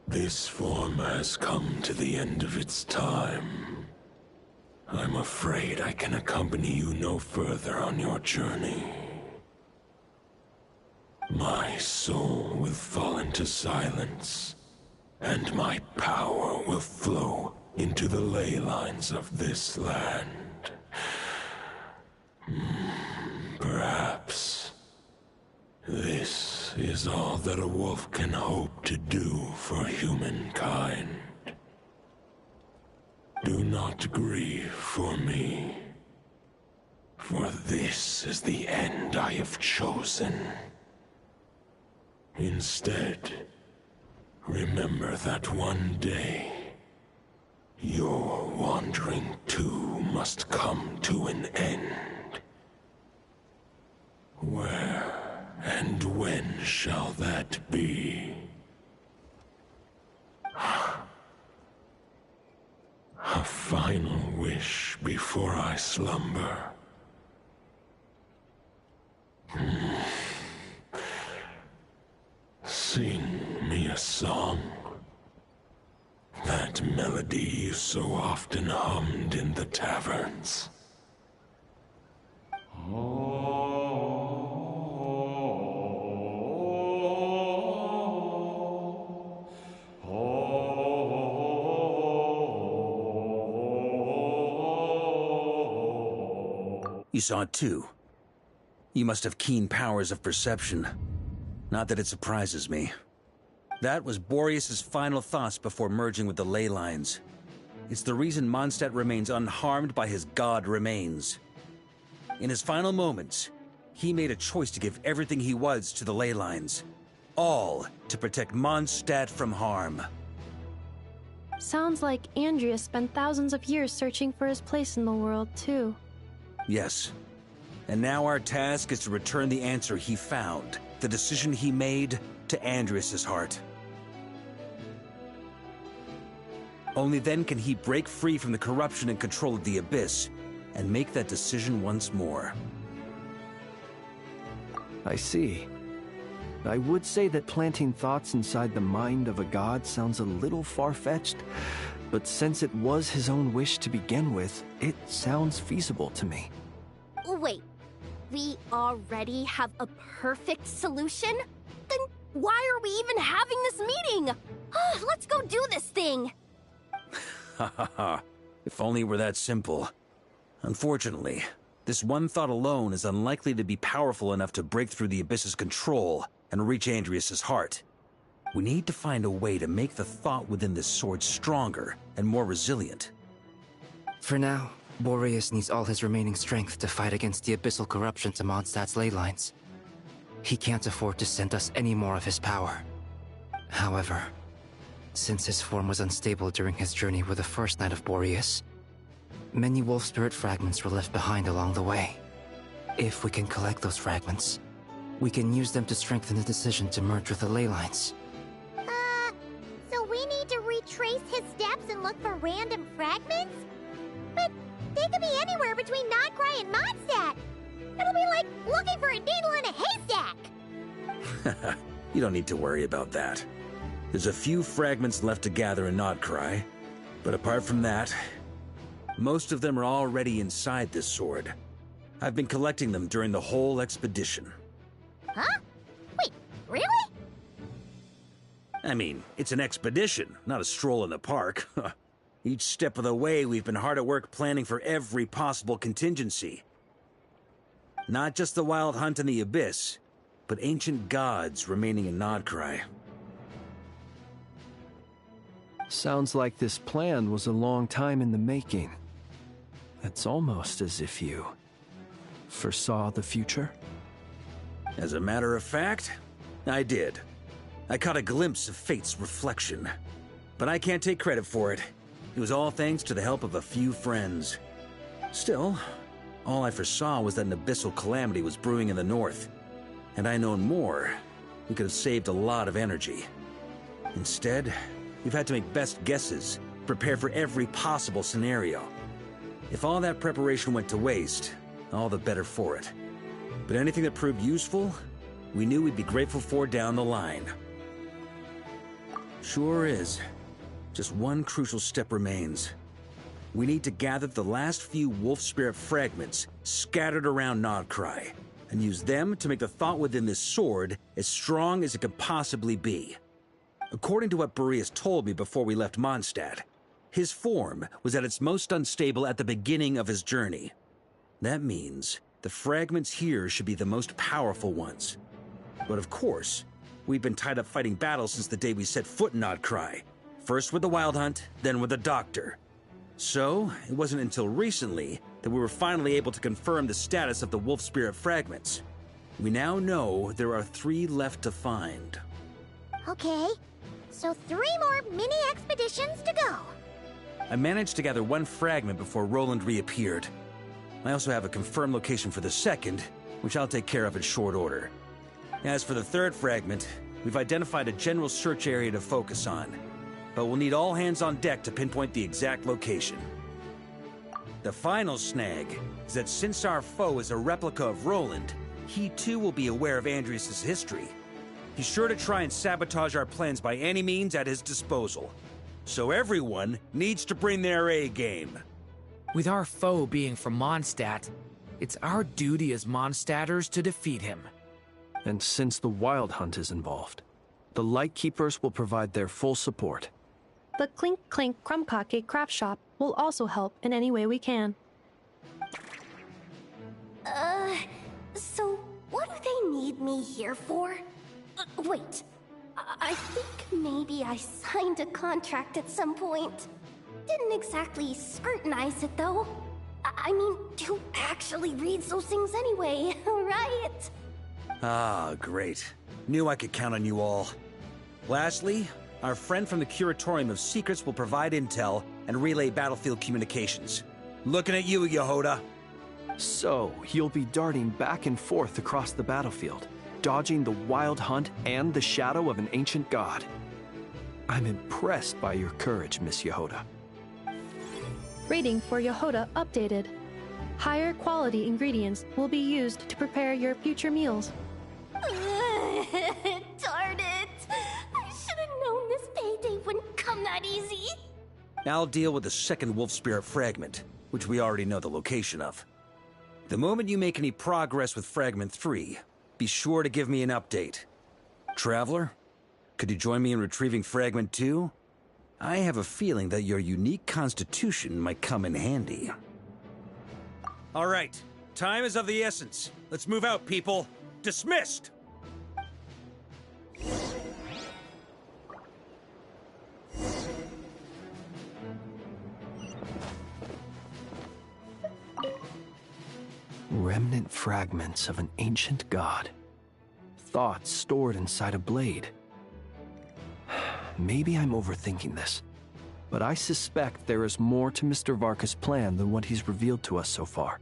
This form has come to the end of its time. I'm afraid I can accompany you no further on your journey. My soul will fall into silence, and my power will flow into the ley lines of this land. Perhaps this is all that a wolf can hope to do for humankind. Do not grieve for me, for this is the end I have chosen. Instead, remember that one day, your wandering too must come to an end. Where and when shall that be? A final wish before I slumber. Sing me a song. That melody you so often hummed in the taverns. You saw it too. You must have keen powers of perception. Not that it surprises me. That was Boreas' final thoughts before merging with the ley lines. It's the reason Mondstadt remains unharmed by his god remains. In his final moments, he made a choice to give everything he was to the ley lines. All to protect Mondstadt from harm. Sounds like Andrea spent thousands of years searching for his place in the world, too. Yes. And now our task is to return the answer he found, the decision he made, to Andreas' heart. Only then can he break free from the corruption and control of the Abyss, and make that decision once more. I see. I would say that planting thoughts inside the mind of a god sounds a little far-fetched, but since it was his own wish to begin with, it sounds feasible to me. Wait, we already have a perfect solution? Then why are we even having this meeting? Let's go do this thing! Ha ha ha. If only it were that simple. Unfortunately, this one thought alone is unlikely to be powerful enough to break through the Abyss's control and reach Andreas' heart. We need to find a way to make the thought within this sword stronger and more resilient. For now, Boreas needs all his remaining strength to fight against the abyssal corruption to Mondstadt's ley lines. He can't afford to send us any more of his power. However, since his form was unstable during his journey with the first Knight of Boreas, many wolf spirit fragments were left behind along the way. If we can collect those fragments, we can use them to strengthen the decision to merge with the ley lines. So we need to retrace his steps and look for random fragments? But they could be anywhere between Nodcry and Mondstadt. It'll be like looking for a needle in a haystack. You don't need to worry about that. There's a few fragments left to gather in Nodcry, but apart from that, most of them are already inside this sword. I've been collecting them during the whole expedition. Huh? Wait, really? I mean, it's an expedition, not a stroll in the park. Each step of the way, we've been hard at work planning for every possible contingency. Not just the wild hunt in the Abyss, but ancient gods remaining in Nodcry. Sounds like this plan was a long time in the making. It's almost as if you foresaw the future. As a matter of fact, I did. I caught a glimpse of fate's reflection. But I can't take credit for it. It was all thanks to the help of a few friends. Still, all I foresaw was that an abyssal calamity was brewing in the north. Had I known more, we could have saved a lot of energy. Instead, we've had to make best guesses, prepare for every possible scenario. If all that preparation went to waste, all the better for it. But anything that proved useful, we knew we'd be grateful for down the line. Sure is. Just one crucial step remains. We need to gather the last few wolf spirit fragments scattered around Nodcry, and use them to make the thought within this sword as strong as it could possibly be. According to what Boreas told me before we left Mondstadt, his form was at its most unstable at the beginning of his journey. That means the fragments here should be the most powerful ones. But of course, we've been tied up fighting battles since the day we set foot in Nodcry. First with the Wild Hunt, then with the Doctor. So, it wasn't until recently that we were finally able to confirm the status of the Wolf Spirit fragments. We now know there are 3 left to find. Okay, so 3 more mini expeditions to go. I managed to gather 1 fragment before Roland reappeared. I also have a confirmed location for the second, which I'll take care of in short order. As for the 3rd fragment, we've identified a general search area to focus on, but we'll need all hands on deck to pinpoint the exact location. The final snag is that since our foe is a replica of Roland, he too will be aware of Andreas' history. He's sure to try and sabotage our plans by any means at his disposal. So everyone needs to bring their A-game. With our foe being from Mondstadt, it's our duty as Mondstadters to defeat him. And since the Wild Hunt is involved, the Lightkeepers will provide their full support. The Clink Clink Krumkake craft shop will also help in any way we can. need me here for? Wait. I think maybe I signed a contract at some point. Didn't exactly scrutinize it, though. I mean, who actually reads those things anyway, right? Ah, great. Knew I could count on you all. Lastly, our friend from the Curatorium of Secrets will provide intel and relay battlefield communications. Looking at you, Yehoda. So, you'll be darting back and forth across the battlefield, dodging the wild hunt and the shadow of an ancient god. I'm impressed by your courage, Miss Yehoda. Rating for Yehoda updated. Higher quality ingredients will be used to prepare your future meals. Darn it! I should have known this payday wouldn't come that easy. I'll deal with the second wolf spirit fragment, which we already know the location of. The moment you make any progress with Fragment 3, be sure to give me an update. Traveler, could you join me in retrieving Fragment 2? I have a feeling that your unique constitution might come in handy. All right, time is of the essence. Let's move out, people. Dismissed! Remnant fragments of an ancient god. Thoughts stored inside a blade. Maybe I'm overthinking this, but I suspect there is more to Mr. Varka's plan than what he's revealed to us so far.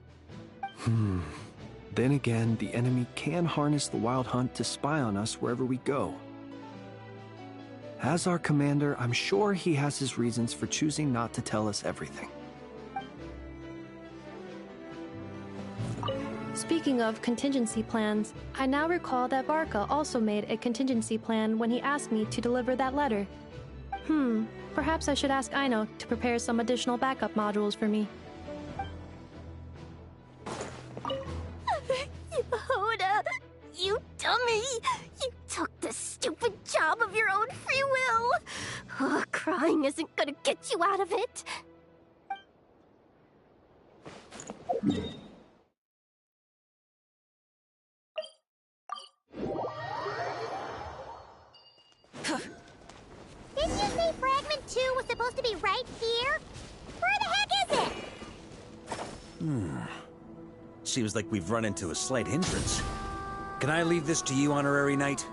Then again, the enemy can harness the Wild Hunt to spy on us wherever we go. As our commander, I'm sure he has his reasons for choosing not to tell us everything. Speaking of contingency plans, I now recall that Varka also made a contingency plan when he asked me to deliver that letter. Perhaps I should ask Aino to prepare some additional backup modules for me. Yehoda, you dummy! You took the stupid job of your own free will! Crying isn't gonna get you out of it! Didn't you say Fragment 2 was supposed to be right here? Where the heck is it? Seems like we've run into a slight hindrance. Can I leave this to you, Honorary Knight?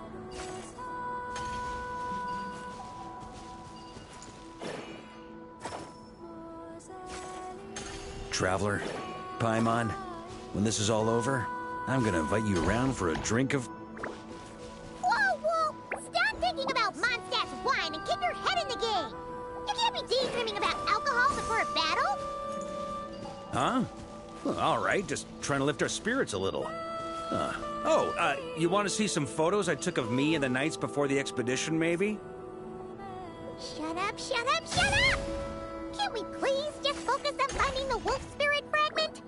Traveler, Paimon, when this is all over, I'm gonna invite you around for a drink of... Whoa! Stop thinking about Mondstadt's wine and keep your head in the game! You can't be daydreaming about alcohol before a battle! Huh? Well, all right, just trying to lift our spirits a little. You want to see some photos I took of me and the knights before the expedition, maybe? Shut up! Can't we please just focus on finding the wolf spirit fragment?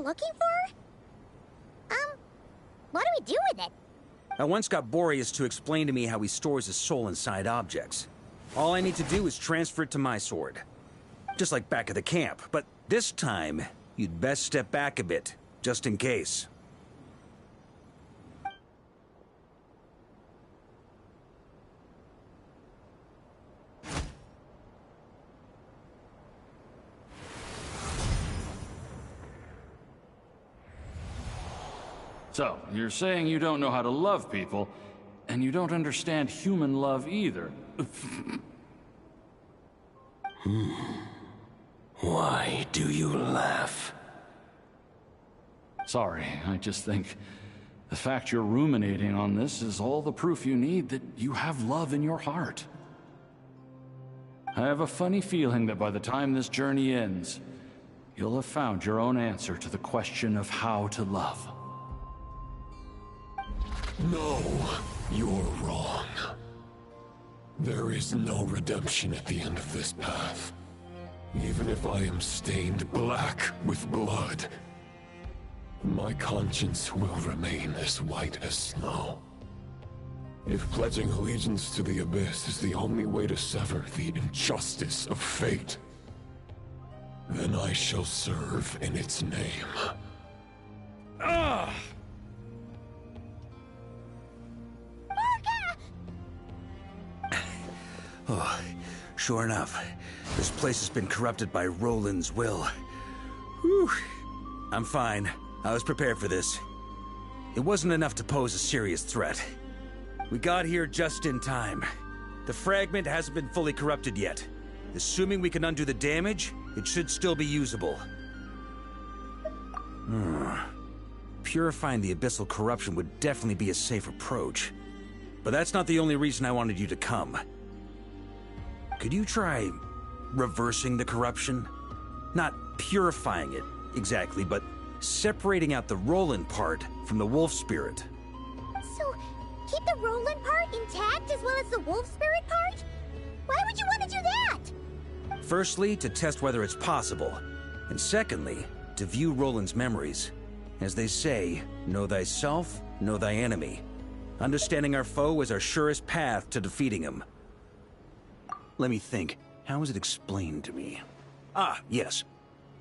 looking for? What do we do with it? I once got Boreas to explain to me how he stores his soul inside objects. All I need to do is transfer it to my sword. Just like back at the camp, but this time, you'd best step back a bit, just in case. So, you're saying you don't know how to love people, and you don't understand human love either. Why do you laugh? Sorry, I just think the fact you're ruminating on this is all the proof you need that you have love in your heart. I have a funny feeling that by the time this journey ends, you'll have found your own answer to the question of how to love. No, you're wrong. There is no redemption at the end of this path. Even if I am stained black with blood, my conscience will remain as white as snow. If pledging allegiance to the Abyss is the only way to sever the injustice of fate, then I shall serve in its name. Ugh! Oh, sure enough, this place has been corrupted by Roland's will. Whew. I'm fine. I was prepared for this. It wasn't enough to pose a serious threat. We got here just in time. The fragment hasn't been fully corrupted yet. Assuming we can undo the damage, it should still be usable. Purifying the abyssal corruption would definitely be a safe approach. But that's not the only reason I wanted you to come. Could you try reversing the corruption? Not purifying it, exactly, but separating out the Roland part from the wolf spirit. So, keep the Roland part intact as well as the wolf spirit part? Why would you want to do that? Firstly, to test whether it's possible. And secondly, to view Roland's memories. As they say, know thyself, know thy enemy. Understanding our foe is our surest path to defeating him. Let me think. How was it explained to me? Ah, yes.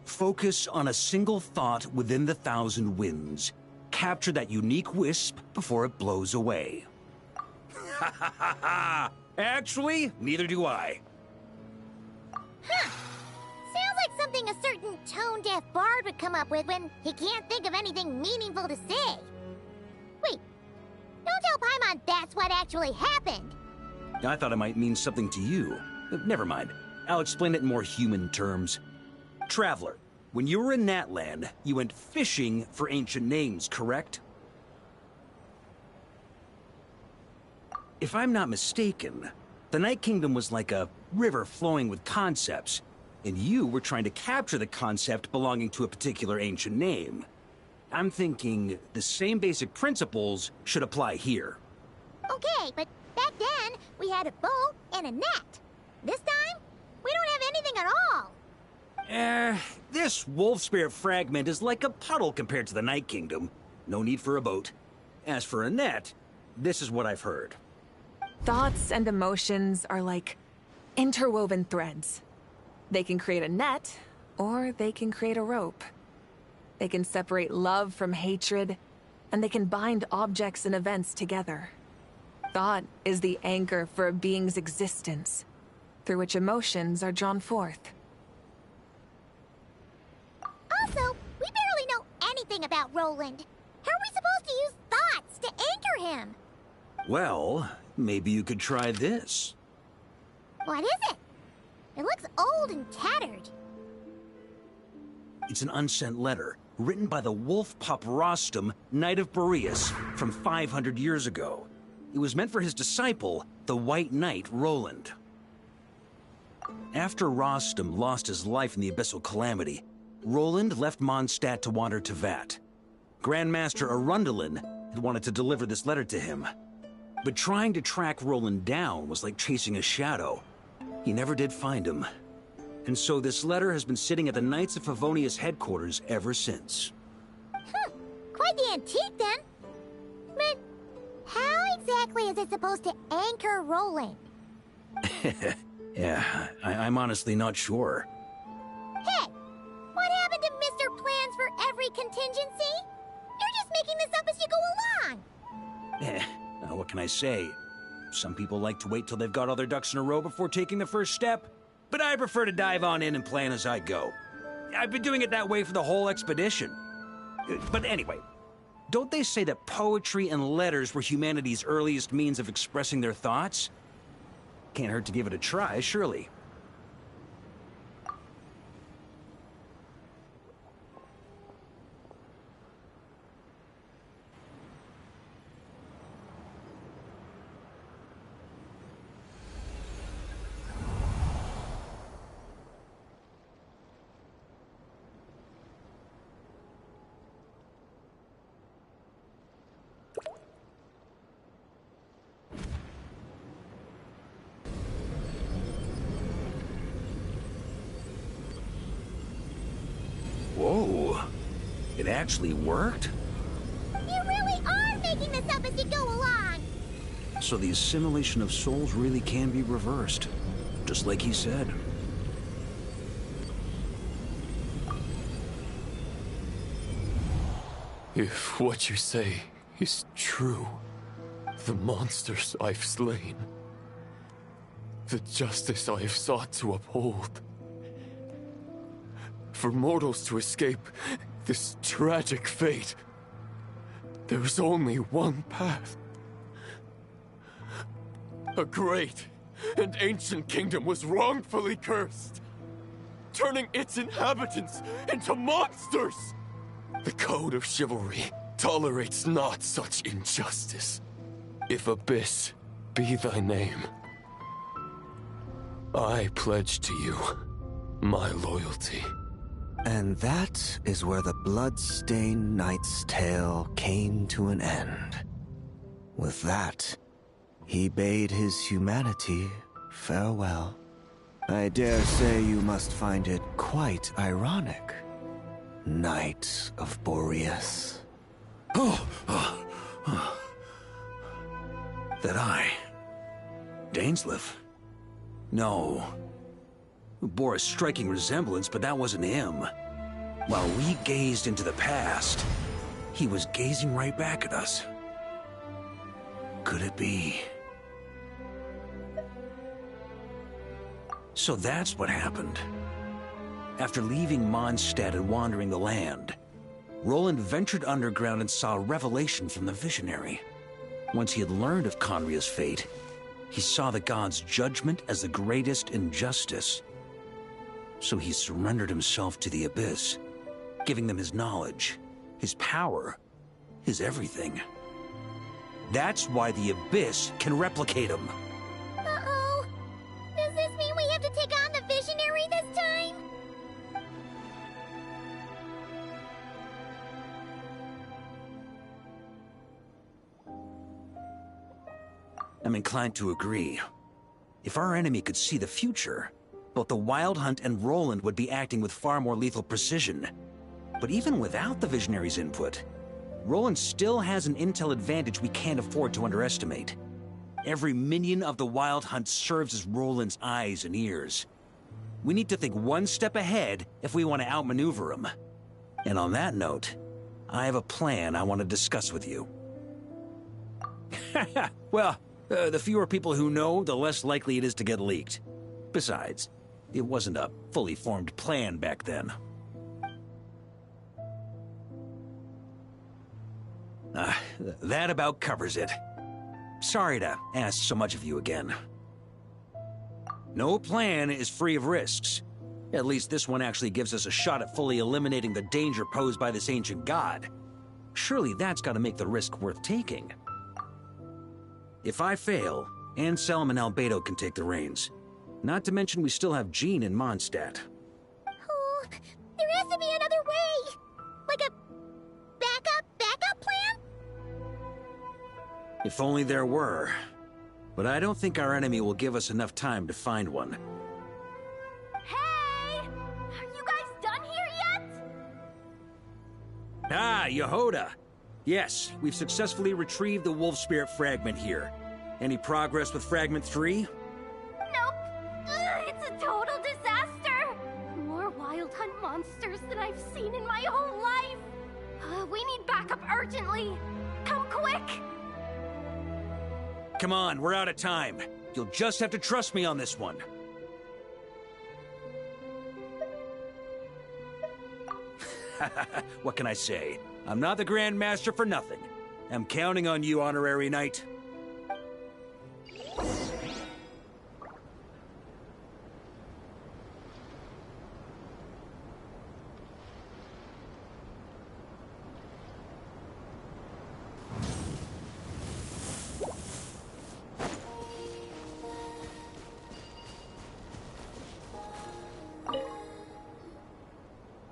Focus on a single thought within the 1,000 winds. Capture that unique wisp before it blows away. Ha ha ha ha! Actually, neither do I. Huh. Sounds like something a certain tone-deaf bard would come up with when he can't think of anything meaningful to say. Wait, don't tell Paimon that's what actually happened. I thought it might mean something to you. Never mind. I'll explain it in more human terms. Traveler, when you were in Natland, you went fishing for ancient names, correct? If I'm not mistaken, the Night Kingdom was like a river flowing with concepts, and you were trying to capture the concept belonging to a particular ancient name. I'm thinking the same basic principles should apply here. Okay, but back then, we had a boat and a net. This time, we don't have anything at all. This wolf spirit fragment is like a puddle compared to the Night Kingdom. No need for a boat. As for a net, this is what I've heard. Thoughts and emotions are like interwoven threads. They can create a net, or they can create a rope. They can separate love from hatred, and they can bind objects and events together. Thought is the anchor for a being's existence, through which emotions are drawn forth. Also, we barely know anything about Roland. How are we supposed to use thoughts to anchor him? Well, maybe you could try this. What is it? It looks old and tattered. It's an unsent letter, written by the wolf pup Rostam, Knight of Boreas, from 500 years ago. It was meant for his disciple, the White Knight Roland. After Rostam lost his life in the Abyssal Calamity, Roland left Mondstadt to wander to Vat. Grandmaster Arundelen had wanted to deliver this letter to him. But trying to track Roland down was like chasing a shadow. He never did find him. And so this letter has been sitting at the Knights of Favonius headquarters ever since. quite the antique then. But how exactly is it supposed to anchor Roland? Yeah, I'm honestly not sure. Hey, what happened to Mr. Plans for every contingency? You're just making this up as you go along. What can I say? Some people like to wait till they've got all their ducks in a row before taking the first step, but I prefer to dive on in and plan as I go. I've been doing it that way for the whole expedition. But anyway, don't they say that poetry and letters were humanity's earliest means of expressing their thoughts? Can't hurt to give it a try, surely. Whoa, it actually worked? You really are making this up as you go along. So the assimilation of souls really can be reversed, just like he said. If what you say is true, the monsters I've slain, the justice I have sought to uphold, for mortals to escape this tragic fate, there is only one path. A great and ancient kingdom was wrongfully cursed, turning its inhabitants into monsters. The code of chivalry tolerates not such injustice. If Abyss be thy name, I pledge to you my loyalty. And that is where the blood-stained knight's tale came to an end. With that, he bade his humanity farewell. I dare say you must find it quite ironic, Knight of Boreas. That I... Dainsleif? No. Bore a striking resemblance, but that wasn't him. While we gazed into the past, he was gazing right back at us. Could it be? So that's what happened. After leaving Mondstadt and wandering the land, Roland ventured underground and saw a revelation from the Visionary. Once he had learned of Conria's fate, he saw the gods' judgment as the greatest injustice. So he surrendered himself to the Abyss, giving them his knowledge, his power, his everything. That's why the Abyss can replicate him. Uh-oh. Does this mean we have to take on the Visionary this time? I'm inclined to agree. If our enemy could see the future, both the Wild Hunt and Roland would be acting with far more lethal precision. But even without the Visionary's input, Roland still has an intel advantage we can't afford to underestimate. Every minion of the Wild Hunt serves as Roland's eyes and ears. We need to think one step ahead if we want to outmaneuver him. And on that note, I have a plan I want to discuss with you. Well, the fewer people who know, the less likely it is to get leaked. Besides, it wasn't a fully formed plan back then. That about covers it. Sorry to ask so much of you again. No plan is free of risks. At least this one actually gives us a shot at fully eliminating the danger posed by this ancient god. Surely that's got to make the risk worth taking. If I fail, Anselm and Albedo can take the reins. Not to mention we still have Jean in Mondstadt. Oh, there has to be another way! Like a backup plan? If only there were. But I don't think our enemy will give us enough time to find one. Hey! Are you guys done here yet? Ah, Yehoda! Yes, we've successfully retrieved the Wolf Spirit fragment here. Any progress with Fragment 3? Nope. It's a total disaster. More Wild Hunt monsters than I've seen in my whole life. We need backup urgently. Come quick. Come on, we're out of time. You'll just have to trust me on this one. What can I say? I'm not the Grand Master for nothing. I'm counting on you, Honorary Knight.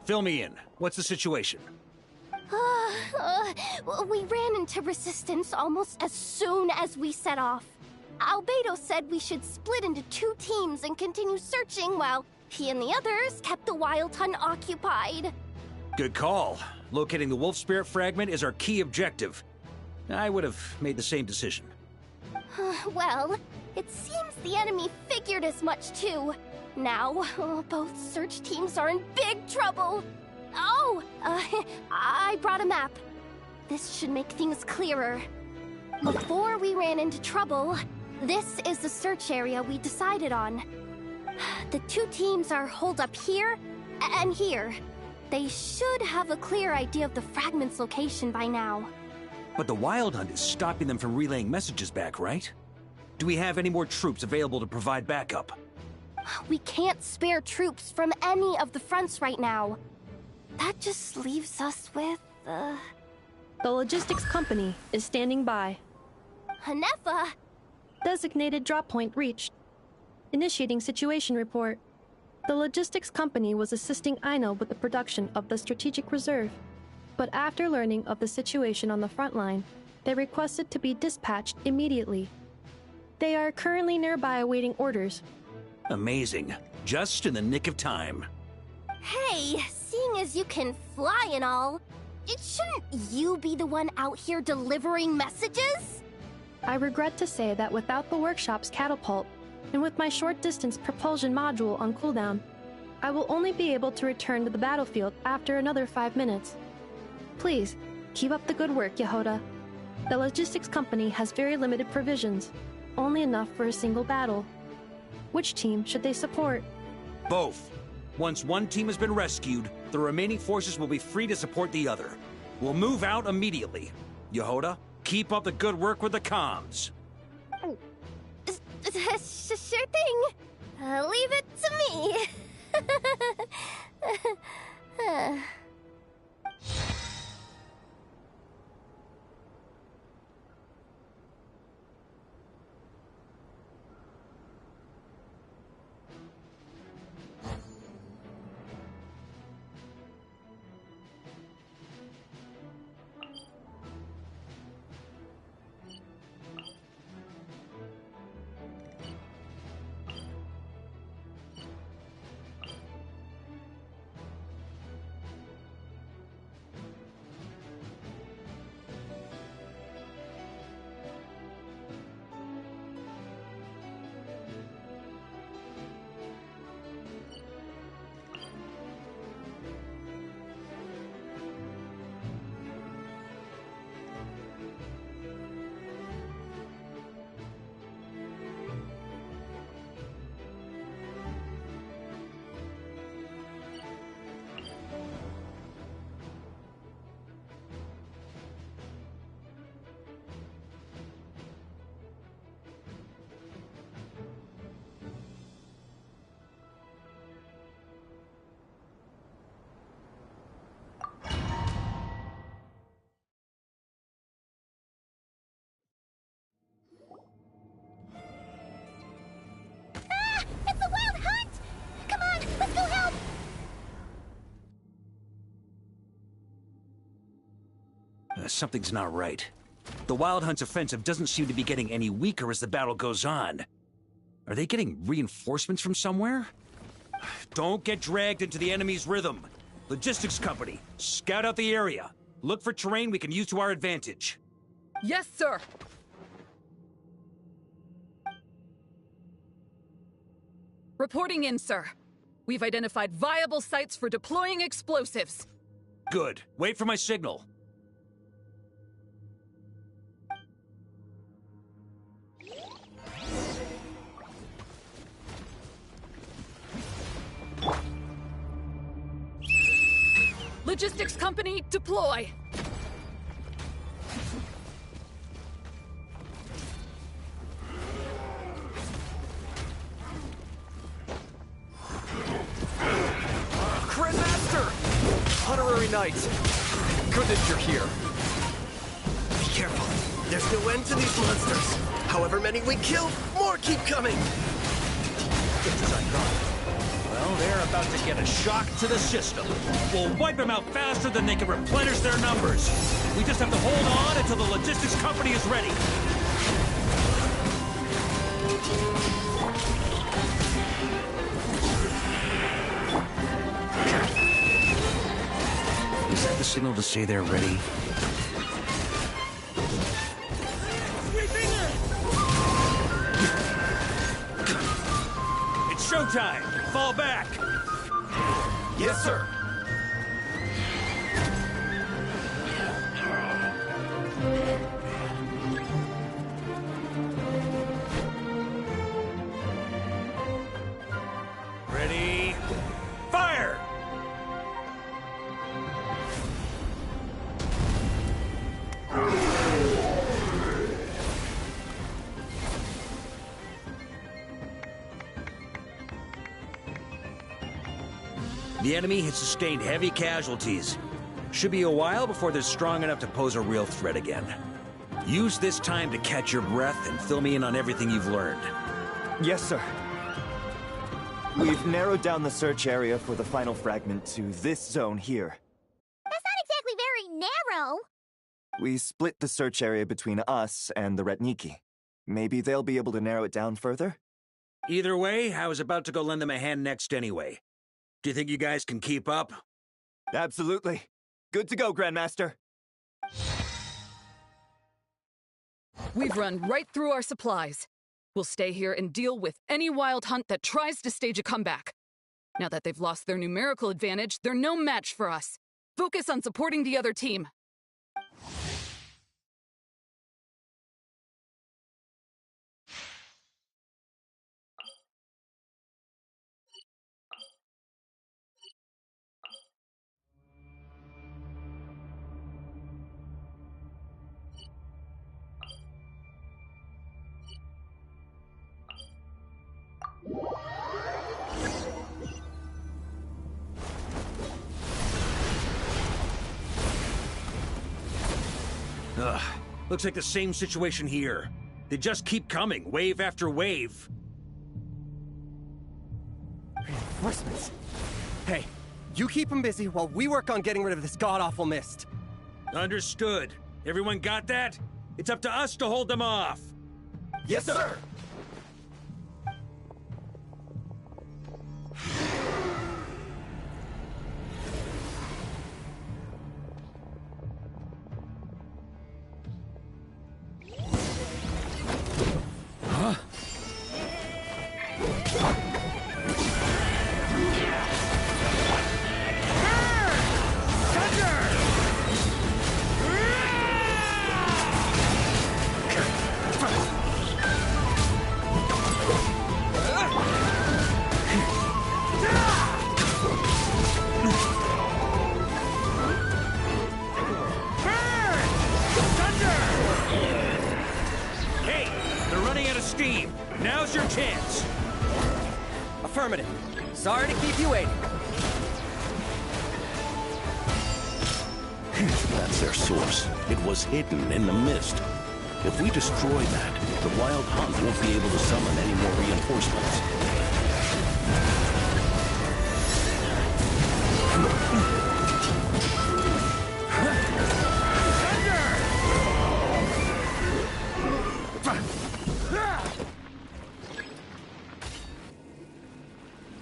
Fill me in. What's the situation? We ran into resistance almost as soon as we set off. Albedo said we should split into 2 teams and continue searching while he and the others kept the Wild Hunt occupied. Good call. Locating the Wolf Spirit fragment is our key objective. I would have made the same decision. Well, it seems the enemy figured as much too. Now, both search teams are in big trouble. Oh, I brought a map. This should make things clearer. Before we ran into trouble, this is the search area we decided on. The 2 teams are holed up here and here. They should have a clear idea of the fragment's location by now. But the Wild Hunt is stopping them from relaying messages back, right? Do we have any more troops available to provide backup? We can't spare troops from any of the fronts right now. That just leaves us with, The logistics company is standing by. Hanefa! Designated drop point reached. Initiating situation report. The logistics company was assisting Aino with the production of the strategic reserve. But after learning of the situation on the front line, they requested to be dispatched immediately. They are currently nearby awaiting orders. Amazing. Just in the nick of time. Hey, seeing as you can fly and all, shouldn't you be the one out here delivering messages? I regret to say that without the workshop's catapult, and with my short-distance propulsion module on cooldown, I will only be able to return to the battlefield after another 5 minutes. Please, keep up the good work, Yehoda. The logistics company has very limited provisions, only enough for a single battle. Which team should they support? Both. Once one team has been rescued, the remaining forces will be free to support the other. We'll move out immediately. Yehoda, keep up the good work with the comms. Sure thing. Leave it to me. Something's not right. The Wild Hunt's offensive doesn't seem to be getting any weaker as the battle goes on. Are they getting reinforcements from somewhere? Don't get dragged into the enemy's rhythm. Logistics company, scout out the area. Look for terrain we can use to our advantage. Yes, sir. Reporting in, sir. We've identified viable sites for deploying explosives. Good. Wait for my signal. Logistics company, deploy! Grandmaster! Honorary Knight! Good that you're here. Be careful. There's no end to these monsters. However many we kill, more keep coming. Just as I thought. Well, they're about to get a shock to the system. We'll wipe them out faster than they can replenish their numbers. We just have to hold on until the logistics company is ready. Is that the signal to say they're ready? It's showtime! Fall back! Yes, sir! Ready? Fire! The enemy has sustained heavy casualties. Should be a while before they're strong enough to pose a real threat again. Use this time to catch your breath and fill me in on everything you've learned. Yes, sir. We've narrowed down the search area for the final fragment to this zone here. That's not exactly very narrow. We split the search area between us and the Retniki. Maybe they'll be able to narrow it down further? Either way, I was about to go lend them a hand next anyway. Do you think you guys can keep up? Absolutely. Good to go, Grandmaster. We've run right through our supplies. We'll stay here and deal with any wild hunt that tries to stage a comeback. Now that they've lost their numerical advantage, they're no match for us. Focus on supporting the other team. Ugh. Looks like the same situation here. They just keep coming, wave after wave. Reinforcements. Hey, you keep them busy while we work on getting rid of this god-awful mist. Understood. Everyone got that? It's up to us to hold them off. Yes, sir! Steam! Now's your chance! Affirmative. Sorry to keep you waiting. That's their source. It was hidden in the mist. If we destroy that, the Wild Hunt won't be able to summon any more reinforcements.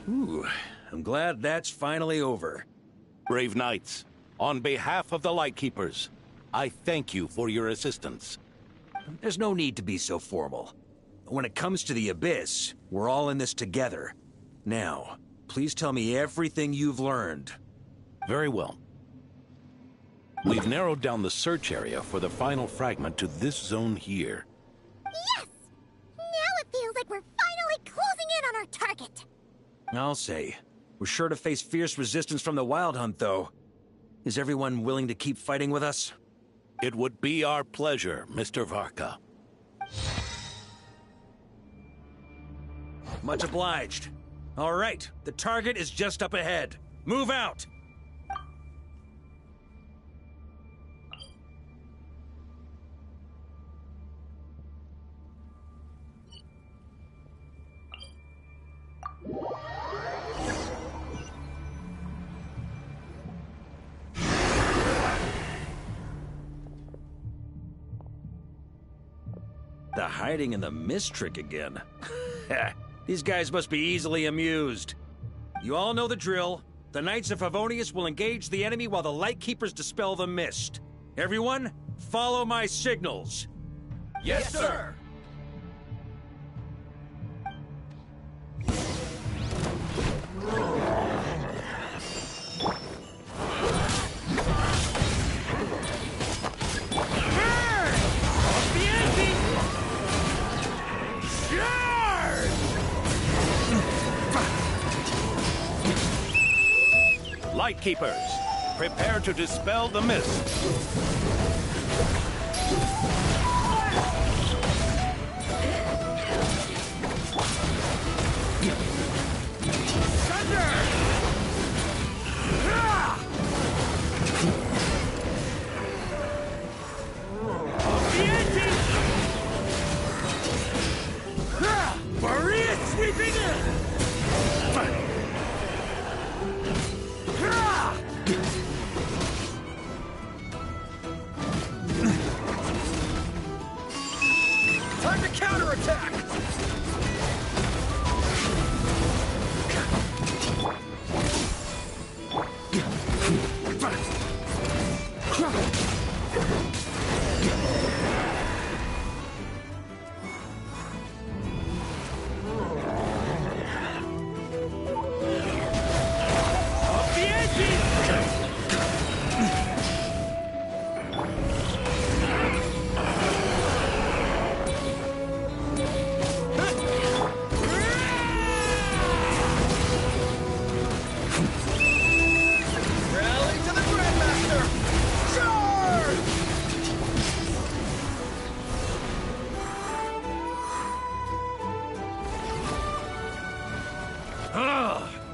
Ooh, I'm glad that's finally over. Brave knights, On behalf of the Lightkeepers, I thank you for your assistance. There's no need to be so formal. When it comes to the Abyss, we're all in this together. Now, please tell me everything you've learned. Very well. We've narrowed down the search area for the final fragment to this zone here. Yes! Now it feels like we're finally closing in on our target. I'll say. We're sure to face fierce resistance from the Wild Hunt, though. Is everyone willing to keep fighting with us? It would be our pleasure, Mr. Varka. Much obliged. All right, the target is just up ahead. Move out! The hiding in the mist trick again. These guys must be easily amused. You all know the drill. The Knights of Favonius will engage the enemy while the Lightkeepers dispel the mist. Everyone, follow my signals. Yes, sir! Lightkeepers, prepare to dispel the mist. Maria sweeping in! Time to counterattack!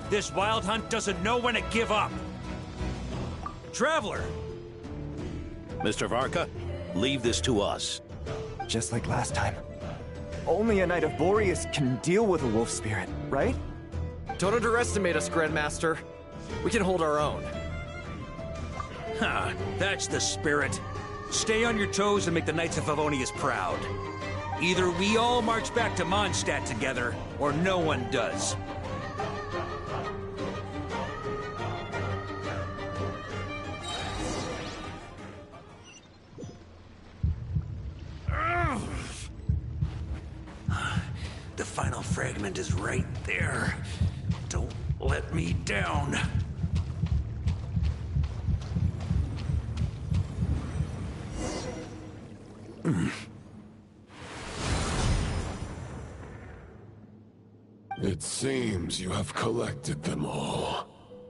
This Wild Hunt doesn't know when to give up. Traveler! Mr. Varka, leave this to us. Just like last time. Only a Knight of Boreas can deal with a wolf spirit, right? Don't underestimate us, Grandmaster. We can hold our own. Ha! That's the spirit. Stay on your toes and make the Knights of Favonius proud. Either we all march back to Mondstadt together, or no one does. The final fragment is right there. Don't let me down. It seems you have collected them all,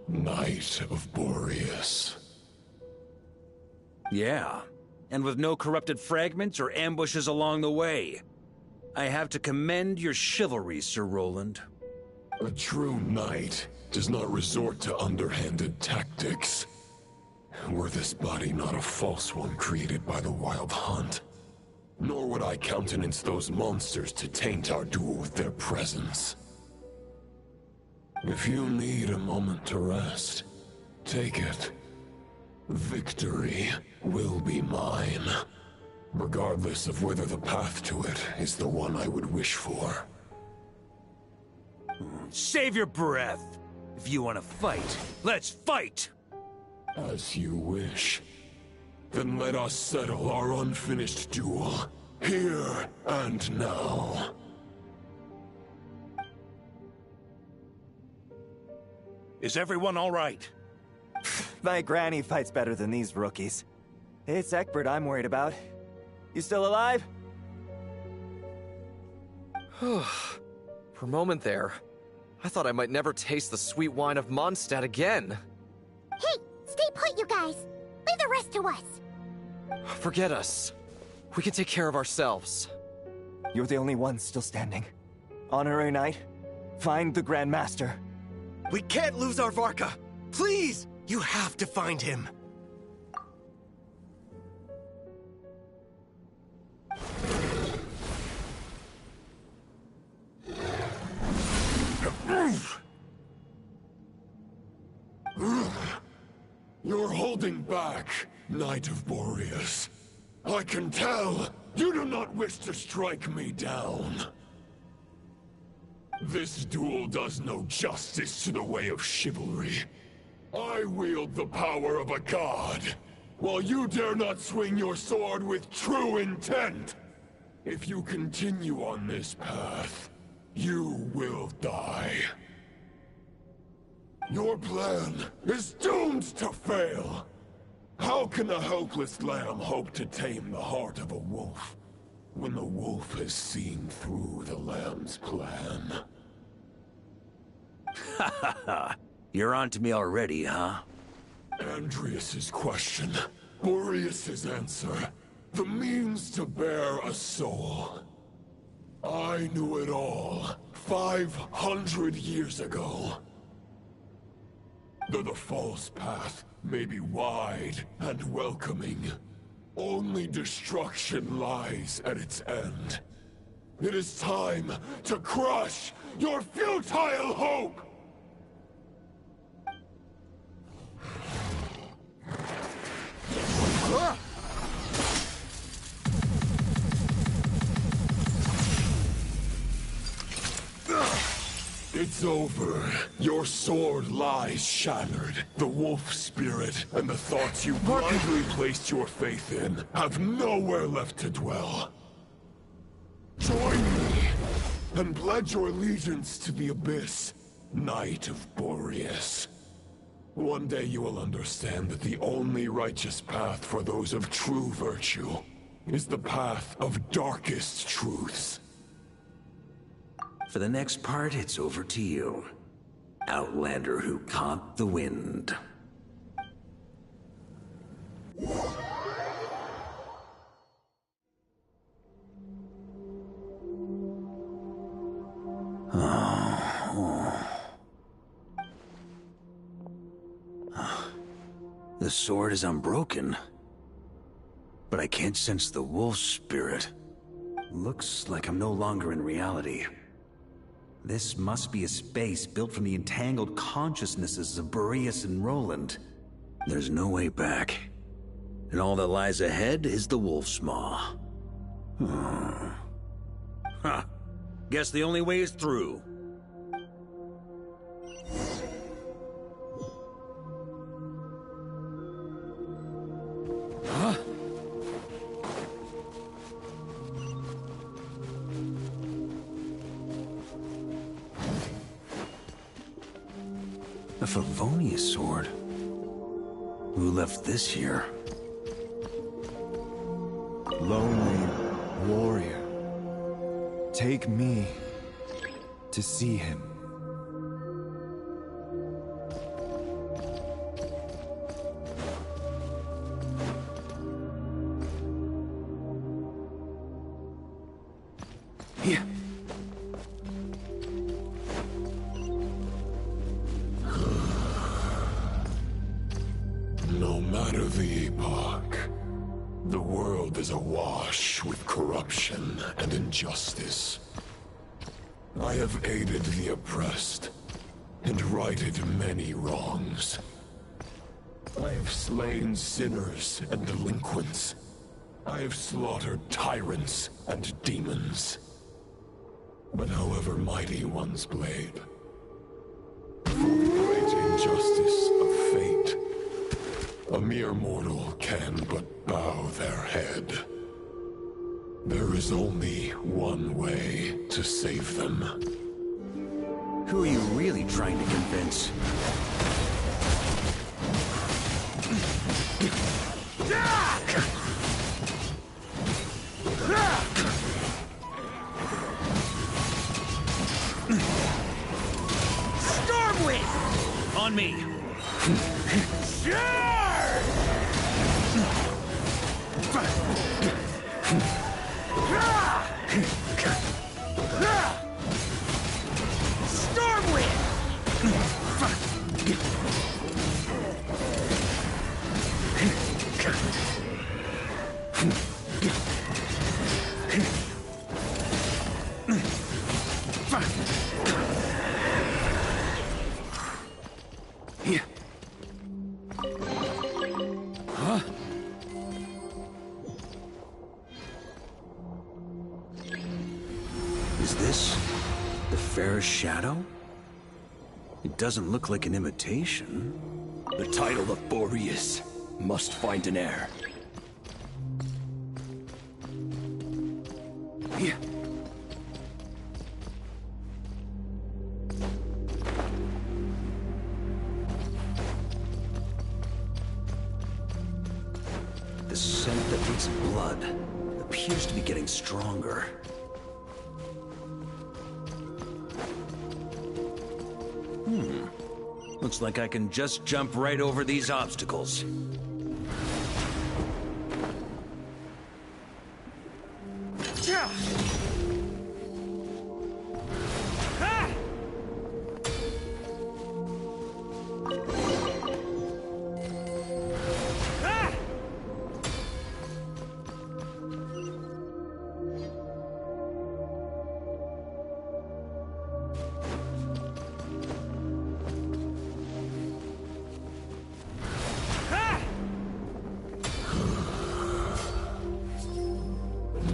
Knight of Boreas. Yeah, and with no corrupted fragments or ambushes along the way. I have to commend your chivalry, Sir Roland. A true knight does not resort to underhanded tactics. Were this body not a false one created by the Wild Hunt, nor would I countenance those monsters to taint our duel with their presence. If you need a moment to rest, take it. Victory will be mine, regardless of whether the path to it is the one I would wish for. Save your breath. If you want to fight, let's fight! As you wish. Then let us settle our unfinished duel, here and now. Is everyone all right? My granny fights better than these rookies. It's Egbert I'm worried about. You still alive? For a moment there, I thought I might never taste the sweet wine of Mondstadt again. Hey, stay put, you guys. Leave the rest to us. Forget us. We can take care of ourselves. You're the only one still standing. Honorary Knight, find the Grand Master. We can't lose our Varka! Please! You have to find him! You're holding back, Knight of Boreas. I can tell you do not wish to strike me down. This duel does no justice to the way of chivalry. I wield the power of a god, while you dare not swing your sword with true intent. If you continue on this path, you will die. Your plan is doomed to fail. How can a helpless lamb hope to tame the heart of a wolf, when the wolf has seen through the lamb's plan? Ha ha ha! You're on to me already, huh? Andreas's question, Boreas's answer, the means to bear a soul. I knew it all 500 years ago. Though the false path may be wide and welcoming, only destruction lies at its end. It is time to crush your futile hope! It's over. Your sword lies shattered. The wolf spirit and the thoughts you blindly placed your faith in have nowhere left to dwell. Join me, and pledge your allegiance to the Abyss, Knight of Boreas. One day you will understand that the only righteous path for those of true virtue is the path of darkest truths. For the next part, it's over to you. Outlander who caught the wind. The sword is unbroken, but I can't sense the wolf spirit. Looks like I'm no longer in reality. This must be a space built from the entangled consciousnesses of Boreas and Roland. There's no way back. And all that lies ahead is the wolf's maw. Huh. Guess the only way is through. Huh? A Favonius sword? Who left this here? Lonely warrior, take me to see him. Here. No matter the epoch, the world is awash with corruption and injustice. I have aided the oppressed and righted many wrongs. I have slain sinners and delinquents. I have slaughtered tyrants and demons. But however mighty one's blade, for the great injustice of fate, mere mortal can but bow their head. There is only one way to save them. Who are you really trying to convince? Stormwind! On me! Huh? Is this the fairest shadow? It doesn't look like an imitation. The title of Boreas must find an heir. Yeah. The scent that leaks blood appears to be getting stronger. Looks like I can just jump right over these obstacles.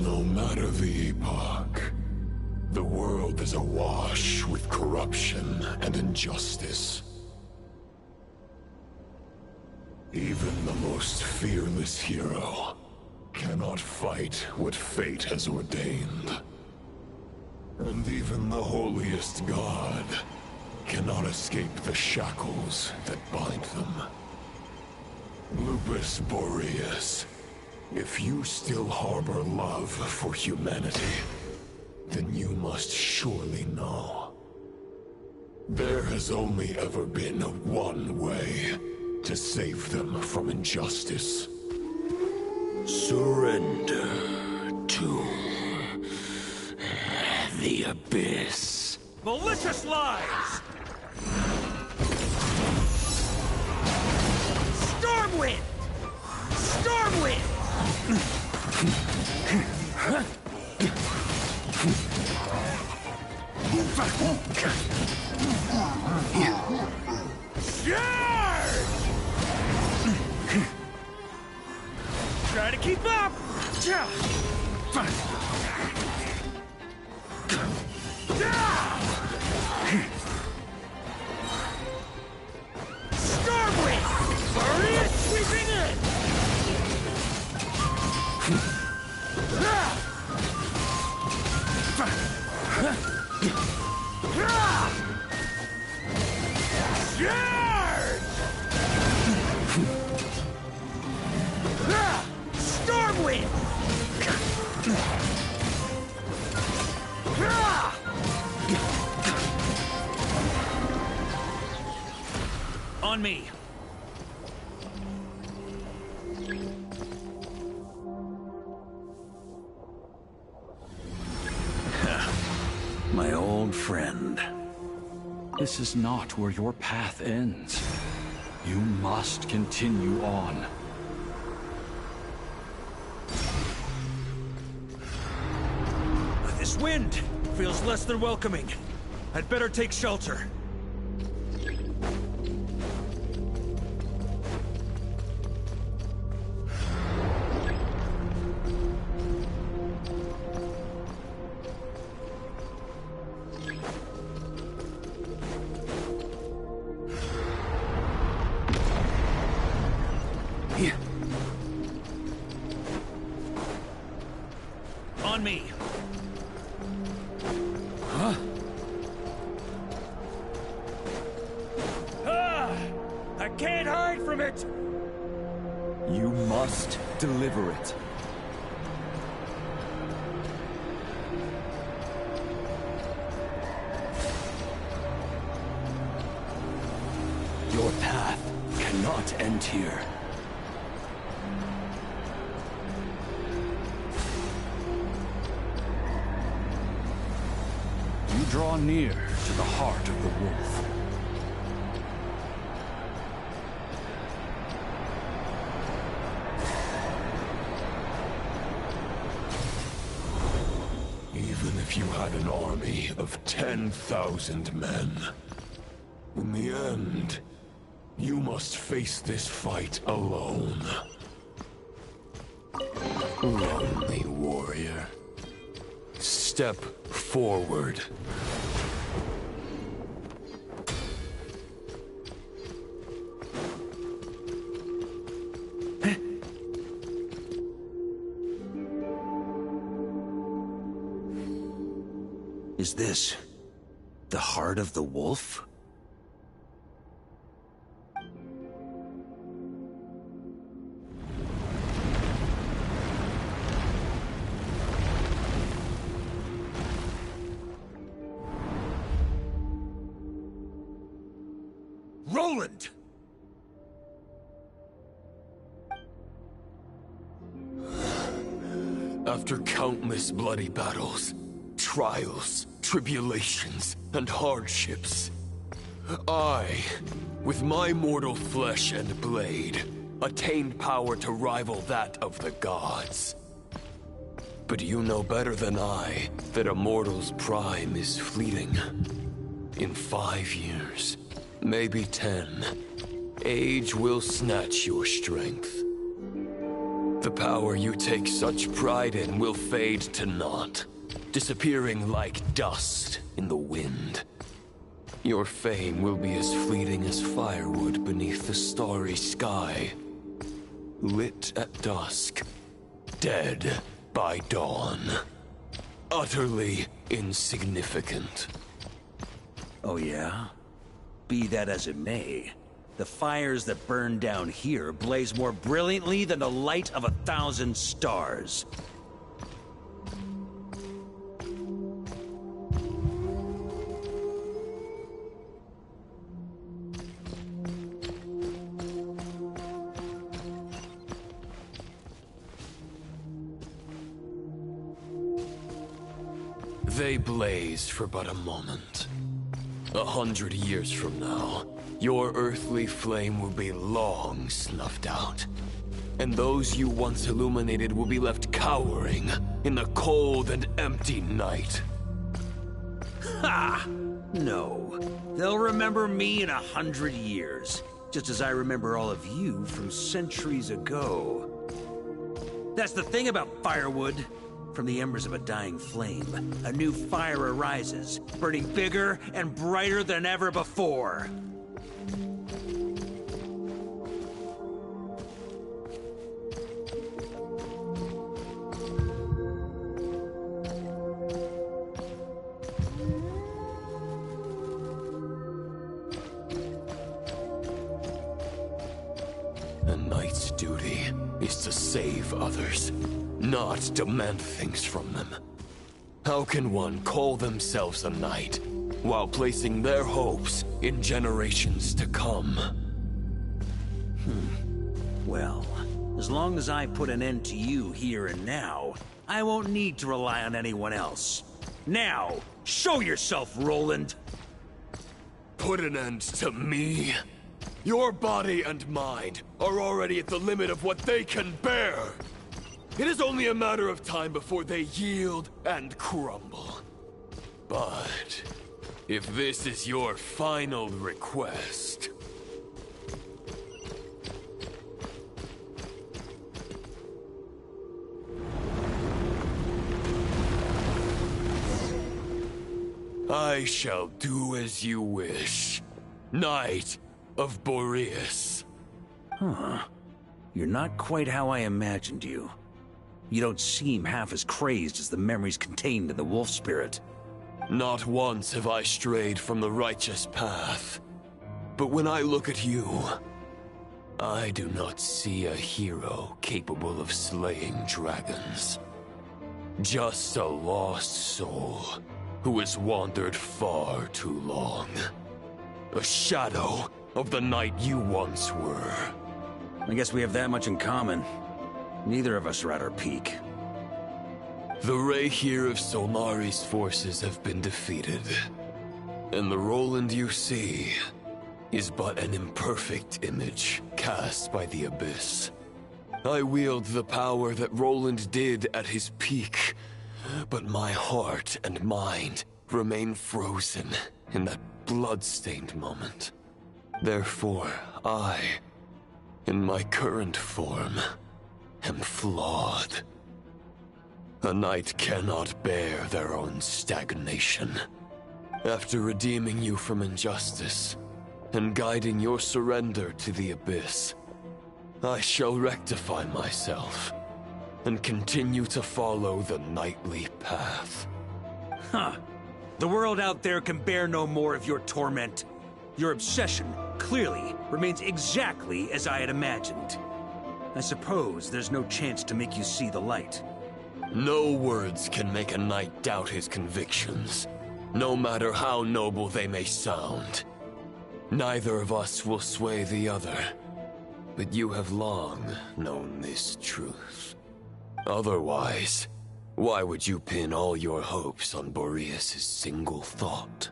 No matter the epoch, the world is awash with corruption and injustice. Even the most fearless hero cannot fight what fate has ordained. And even the holiest god cannot escape the shackles that bind them. Lupus Boreas, if you still harbor love for humanity, then you must surely know. There has only ever been one way to save them from injustice. Surrender to the abyss. Malicious lies! Stormwind! Stormwind! Try to keep up! Stormwind! Boreas sweeping in! Stormwind! On me. My old friend. This is not where your path ends. You must continue on. This wind feels less than welcoming. I'd better take shelter. it! You must deliver it. Your path cannot end here. You draw near to the heart of the wolf. Even if you had an army of 10,000 men, in the end, you must face this fight alone. Lonely warrior. Step forward. Is this the heart of the wolf? Roland! After countless bloody battles, trials, tribulations, and hardships, I, with my mortal flesh and blade, attained power to rival that of the gods. But you know better than I that a mortal's prime is fleeting. In 5 years, maybe 10, age will snatch your strength. The power you take such pride in will fade to naught, disappearing like dust in the wind. Your fame will be as fleeting as firewood beneath the starry sky, lit at dusk, dead by dawn. Utterly insignificant. Oh yeah? Be that as it may, the fires that burn down here blaze more brilliantly than the light of 1,000 stars. They blaze for but a moment. 100 years from now, your earthly flame will be long snuffed out. And those you once illuminated will be left cowering in the cold and empty night. Ha! No. They'll remember me in 100 years, just as I remember all of you from centuries ago. That's the thing about firewood. From the embers of a dying flame, a new fire arises, burning bigger and brighter than ever before. A knight's duty is to save others, not demand things from them. How can one call themselves a knight while placing their hopes in generations to come? Well, as long as I put an end to you here and now, I won't need to rely on anyone else. Now, show yourself, Roland! Put an end to me? Your body and mind are already at the limit of what they can bear. It is only a matter of time before they yield and crumble. But if this is your final request... I shall do as you wish. Knight of Boreas. Huh. You're not quite how I imagined you. You don't seem half as crazed as the memories contained in the wolf spirit. Not once have I strayed from the righteous path. But when I look at you, I do not see a hero capable of slaying dragons. Just a lost soul who has wandered far too long. A shadow of the knight you once were. I guess we have that much in common. Neither of us are at our peak. The Rayhir of Solnari's forces have been defeated. And the Roland you see is but an imperfect image cast by the Abyss. I wield the power that Roland did at his peak, but my heart and mind remain frozen in that blood-stained moment. Therefore, I, in my current form, am flawed. A knight cannot bear their own stagnation. After redeeming you from injustice, and guiding your surrender to the Abyss, I shall rectify myself, and continue to follow the knightly path. Huh. The world out there can bear no more of your torment. Your obsession, clearly, remains exactly as I had imagined. I suppose there's no chance to make you see the light. No words can make a knight doubt his convictions, no matter how noble they may sound. Neither of us will sway the other, but you have long known this truth. Otherwise, why would you pin all your hopes on Boreas' single thought?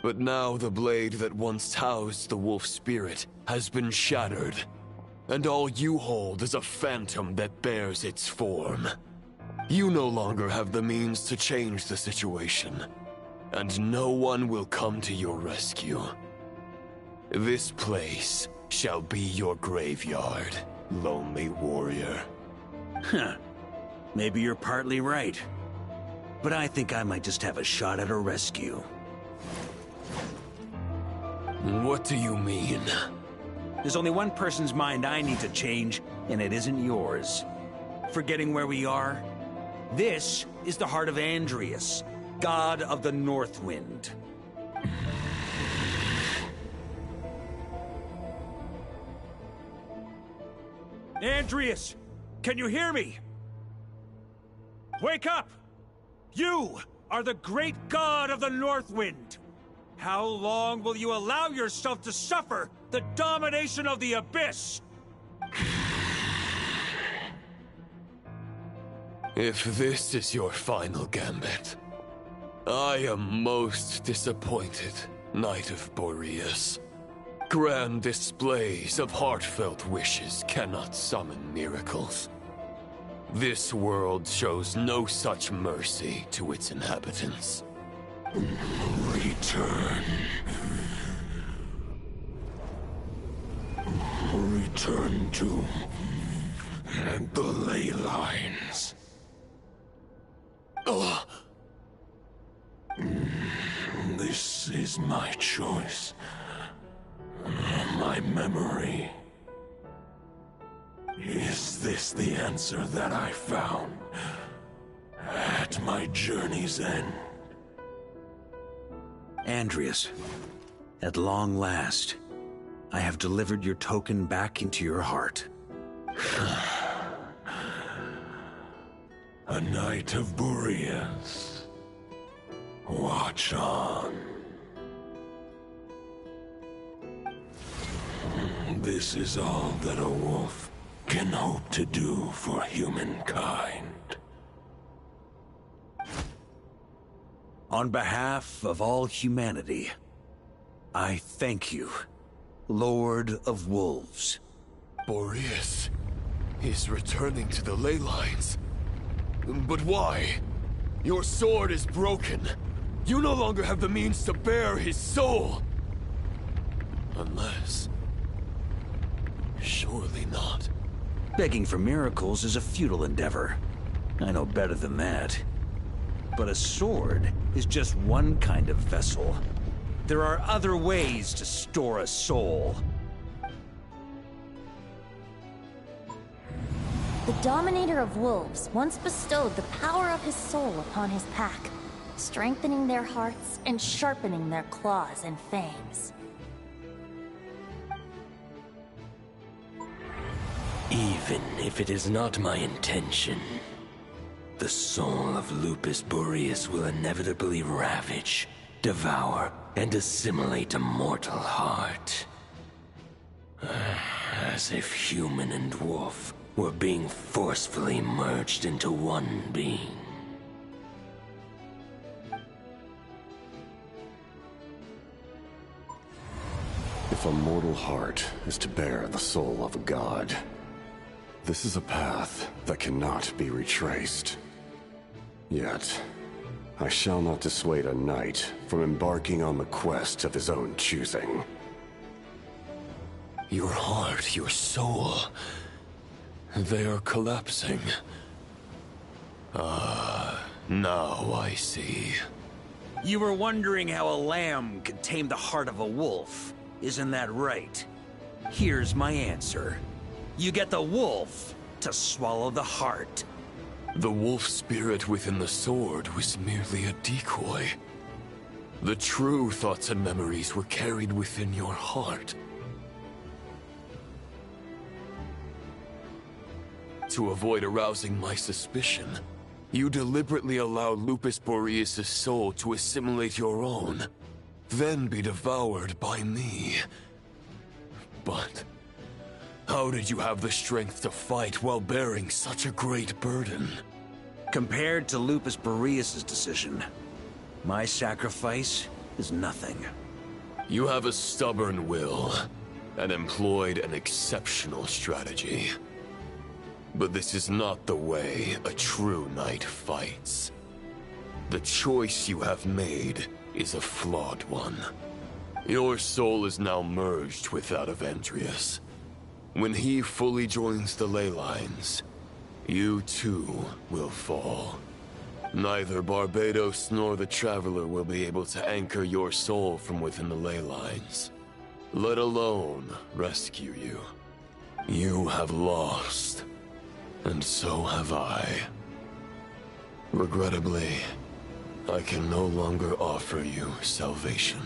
But now the blade that once housed the wolf spirit has been shattered, and all you hold is a phantom that bears its form. You no longer have the means to change the situation, and no one will come to your rescue. This place shall be your graveyard, lonely warrior. Huh. Maybe you're partly right. But I think I might just have a shot at a rescue. What do you mean? There's only one person's mind I need to change, and it isn't yours. Forgetting where we are? This is the heart of Andrias, god of the North Wind. Andrias! Can you hear me? Wake up! You are the great god of the North Wind! How long will you allow yourself to suffer the domination of the Abyss? If this is your final gambit, I am most disappointed, Knight of Boreas. Grand displays of heartfelt wishes cannot summon miracles. This world shows no such mercy to its inhabitants. Return. Return to the ley lines. This is my choice. My memory. Is this the answer that I found at my journey's end? Andrias, at long last, I have delivered your token back into your heart. A Knight of Boreas. Watch on. This is all that a wolf can hope to do for humankind. On behalf of all humanity, I thank you, Lord of Wolves. Boreas is returning to the ley lines. But why? Your sword is broken. You no longer have the means to bear his soul. Unless... surely not. Begging for miracles is a futile endeavor. I know better than that. But a sword is just one kind of vessel. There are other ways to store a soul. The Dominator of Wolves once bestowed the power of his soul upon his pack, strengthening their hearts and sharpening their claws and fangs. Even if it is not my intention, the soul of Lupus Boreas will inevitably ravage, devour, and assimilate a mortal heart. As if human and wolf were being forcefully merged into one being. If a mortal heart is to bear the soul of a god, this is a path that cannot be retraced. Yet, I shall not dissuade a knight from embarking on the quest of his own choosing. Your heart, your soul, they are collapsing. Now I see. You were wondering how a lamb could tame the heart of a wolf, isn't that right? Here's my answer. You get the wolf to swallow the heart. The wolf spirit within the sword was merely a decoy. The true thoughts and memories were carried within your heart. To avoid arousing my suspicion, you deliberately allowed Lupus Boreas' soul to assimilate your own, then be devoured by me. But how did you have the strength to fight while bearing such a great burden? Compared to Lupus Boreas' decision, my sacrifice is nothing. You have a stubborn will, and employed an exceptional strategy. But this is not the way a true knight fights. The choice you have made is a flawed one. Your soul is now merged with that of Andreas. When he fully joins the ley lines, you too will fall. Neither Barbados nor the Traveler will be able to anchor your soul from within the ley lines, let alone rescue you. You have lost, and so have I. Regrettably, I can no longer offer you salvation.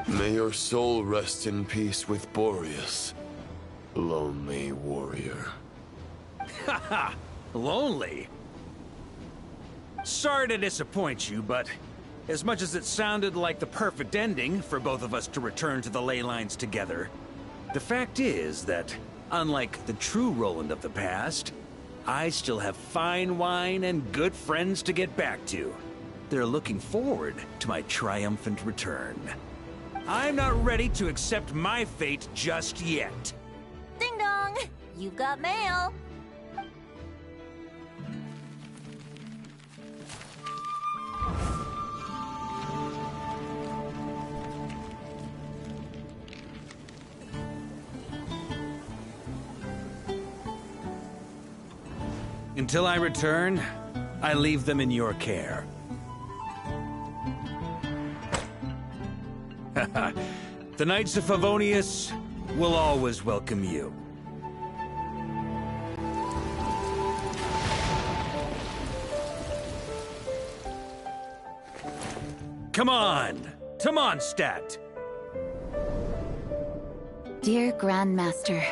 May your soul rest in peace with Boreas, lonely warrior. Haha, lonely? Sorry to disappoint you, but as much as it sounded like the perfect ending for both of us to return to the ley lines together, the fact is that, unlike the true Roland of the past, I still have fine wine and good friends to get back to. They're looking forward to my triumphant return. I'm not ready to accept my fate just yet. Ding dong! You've got mail! Until I return, I leave them in your care. The Knights of Favonius will always welcome you. Come on, to Mondstadt. Dear Grandmaster.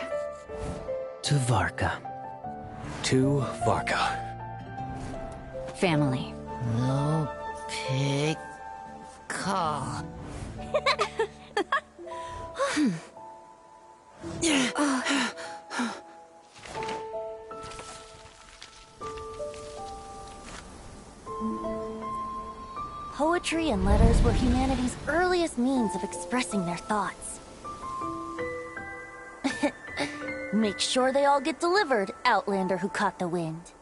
To Varka. To Varka. Family. No pig call. Poetry and letters were humanity's earliest means of expressing their thoughts. Make sure they all get delivered, Outlander who caught the wind.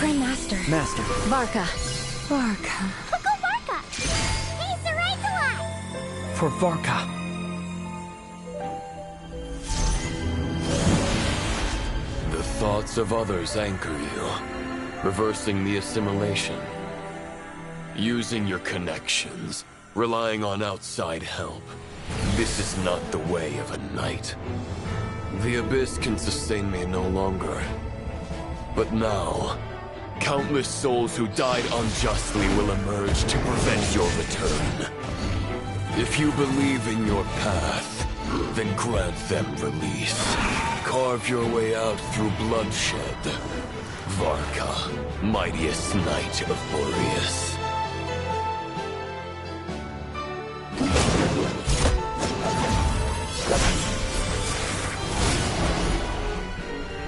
Grandmaster. Master. Varka. Go Varka! He's the right to us! For Varka. The thoughts of others anchor you. Reversing the assimilation. Using your connections. Relying on outside help. This is not the way of a knight. The Abyss can sustain me no longer. But now, countless souls who died unjustly will emerge to prevent your return. If you believe in your path, then grant them release. Carve your way out through bloodshed. Varka, mightiest knight of Boreas.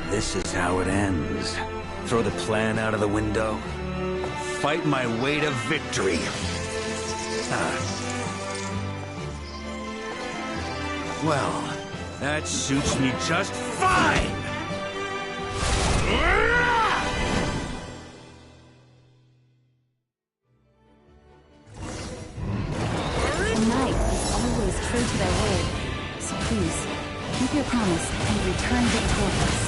This is how it ends. Throw the plan out of the window. Fight my way to victory. Well, that suits me just fine! The knight is always true to their word. So please, keep your promise and return victorious.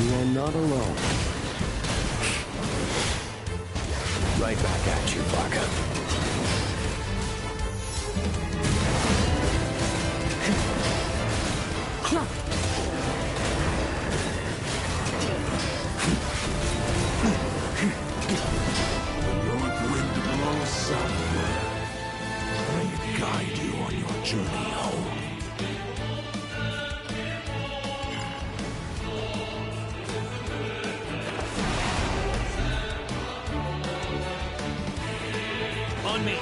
You are not alone. Right back at you, Varka. The north wind blows southward. May it guide you on your journey home. On me.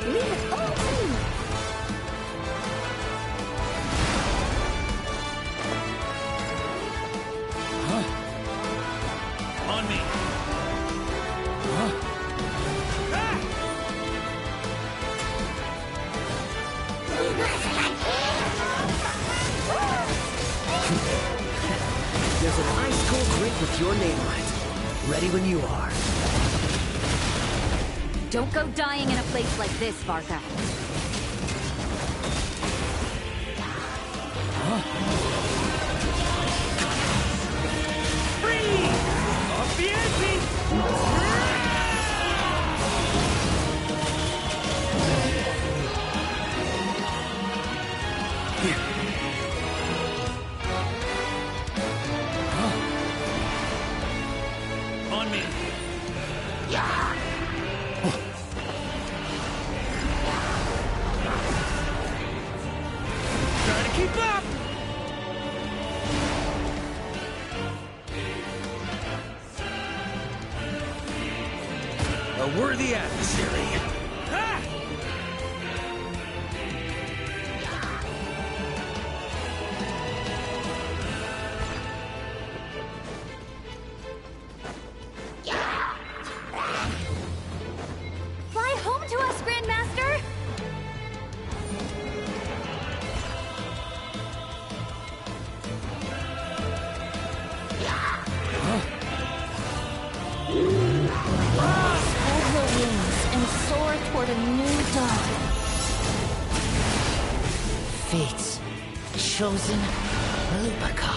Leave it all to me. On me. There's an ice cold drink with your name on it. Ready when you are. Don't go dying in a place like this, Varka. Free! Off the On me. Try to keep up. A worthy adversary. Ha! Fly home to us, Grandmaster! Spread your wings and soar toward a new dawn. Fate's chosen Lupaka.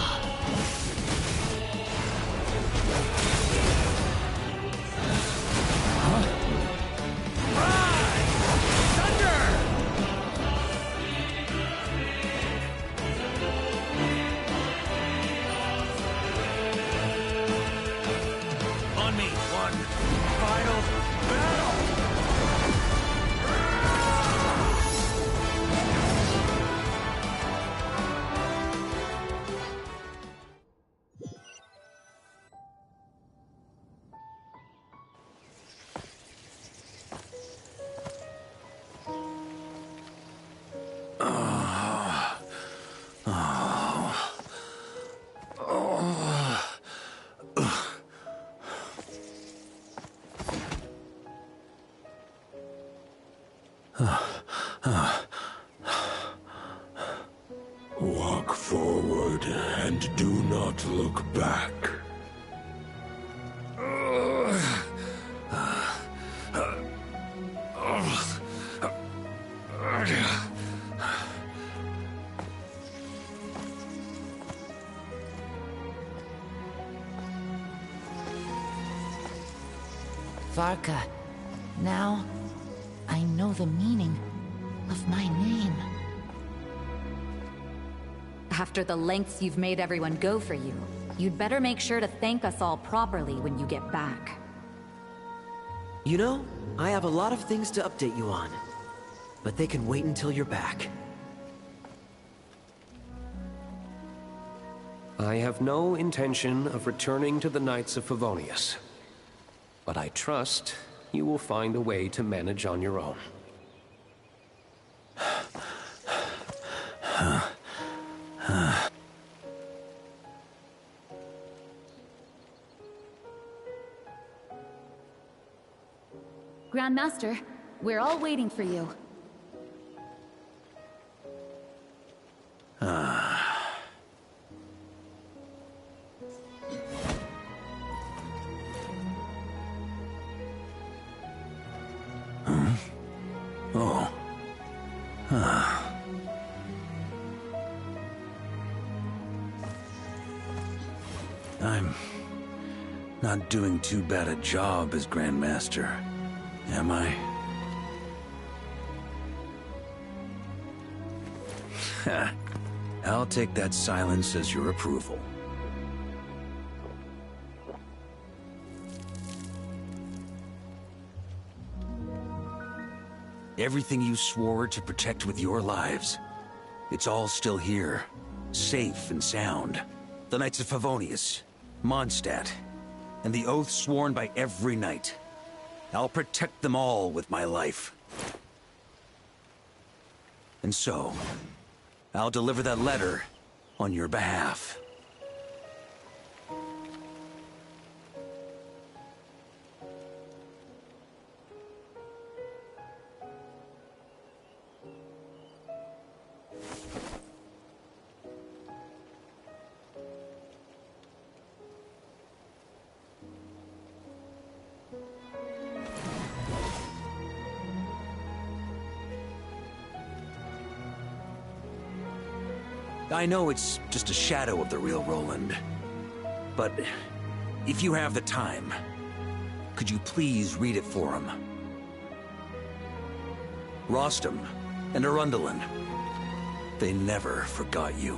On me. One final battle. Walk forward and do not look back. Varka. Now, I know the meaning of my name. After the lengths you've made everyone go for you, you'd better make sure to thank us all properly when you get back. You know, I have a lot of things to update you on. But they can wait until you're back. I have no intention of returning to the Knights of Favonius. But I trust you will find a way to manage on your own. Grandmaster, we're all waiting for you. Oh. I'm not doing too bad a job as Grandmaster, am I? I'll take that silence as your approval. Everything you swore to protect with your lives, it's all still here, safe and sound. The Knights of Favonius, Mondstadt, and the oath sworn by every knight. I'll protect them all with my life. And so, I'll deliver that letter on your behalf. I know it's just a shadow of the real Roland, but if you have the time, could you please read it for him? Rostam and Arundelen, they never forgot you.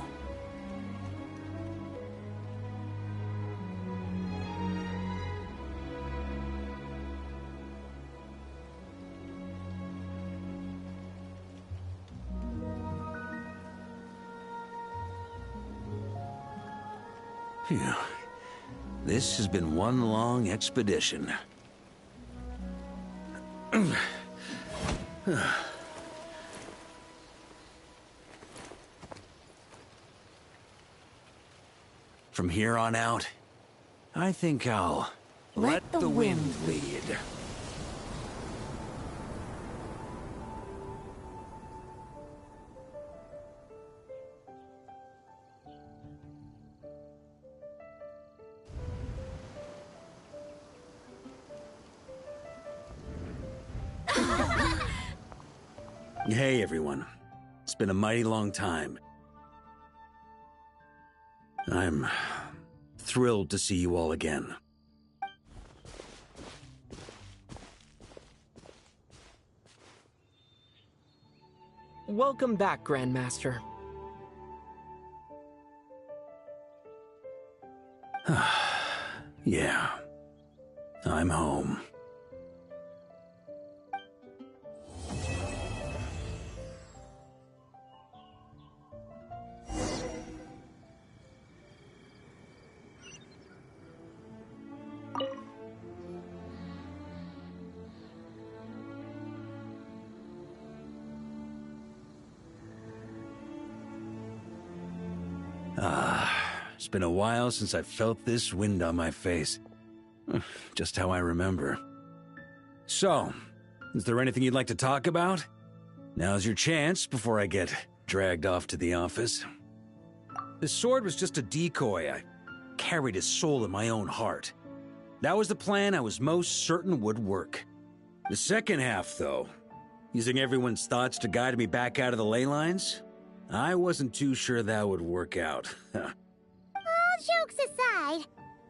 Phew. This has been one long expedition. From here on out, I think I'll let the wind lead. Hey, everyone. It's been a mighty long time. I'm thrilled to see you all again. Welcome back, Grandmaster. Yeah. I'm home. It's been a while since I felt this wind on my face. Just how I remember. So, is there anything you'd like to talk about? Now's your chance before I get dragged off to the office. The sword was just a decoy. I carried his soul in my own heart. That was the plan I was most certain would work. The second half, though, using everyone's thoughts to guide me back out of the ley lines, I wasn't too sure that would work out. All jokes aside,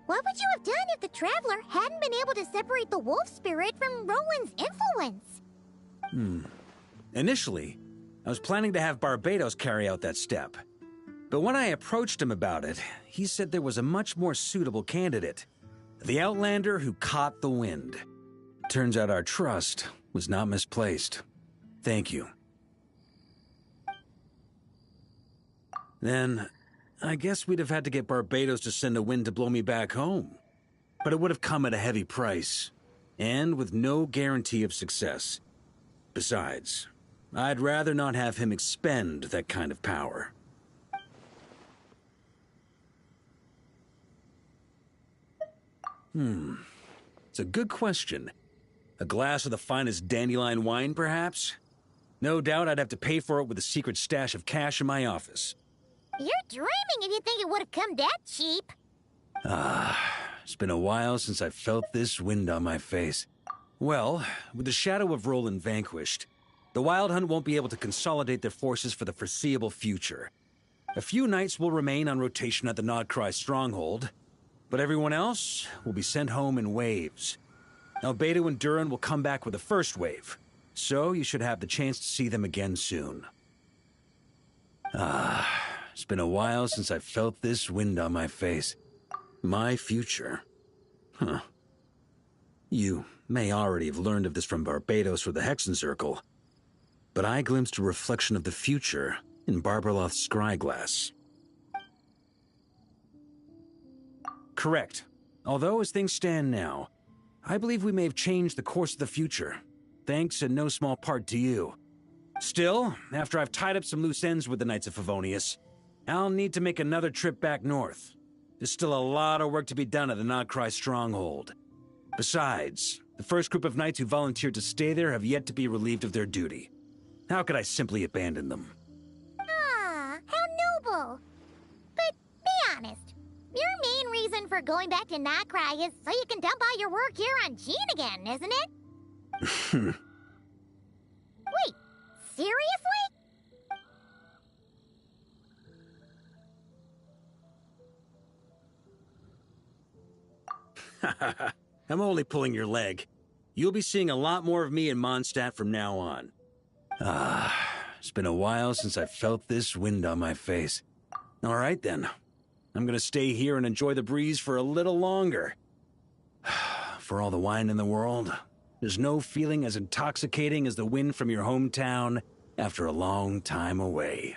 What would you have done if the Traveler hadn't been able to separate the wolf spirit from Roland's influence? Initially, I was planning to have Barbatos carry out that step. But when I approached him about it, he said there was a much more suitable candidate. The Outlander who caught the wind. Turns out our trust was not misplaced. Thank you. Then, I guess we'd have had to get Barbatos to send a wind to blow me back home. But it would have come at a heavy price, and with no guarantee of success. Besides, I'd rather not have him expend that kind of power. It's a good question. A glass of the finest dandelion wine, perhaps? No doubt I'd have to pay for it with a secret stash of cash in my office. You're dreaming if you think it would have come that cheap. It's been a while since I felt this wind on my face. Well, with the shadow of Roland vanquished, the Wild Hunt won't be able to consolidate their forces for the foreseeable future. A few knights will remain on rotation at the Nodcry stronghold, but everyone else will be sent home in waves. Albedo and Duran will come back with the first wave, so you should have the chance to see them again soon. It's been a while since I felt this wind on my face. My future. You may already have learned of this from Barbatos or the Hexen Circle, but I glimpsed a reflection of the future in Barbarloth's scryglass. Correct. Although, as things stand now, I believe we may have changed the course of the future, thanks in no small part to you. Still, after I've tied up some loose ends with the Knights of Favonius, I'll need to make another trip back north. There's still a lot of work to be done at the Nodcry stronghold. Besides, the first group of knights who volunteered to stay there have yet to be relieved of their duty. How could I simply abandon them? How noble. But be honest, your main reason for going back to Nodcry is so you can dump all your work here on Gene again, isn't it? Wait, seriously? I'm only pulling your leg. You'll be seeing a lot more of me in Mondstadt from now on. It's been a while since I felt this wind on my face. All right then. I'm gonna stay here and enjoy the breeze for a little longer. For all the wine in the world, there's no feeling as intoxicating as the wind from your hometown after a long time away.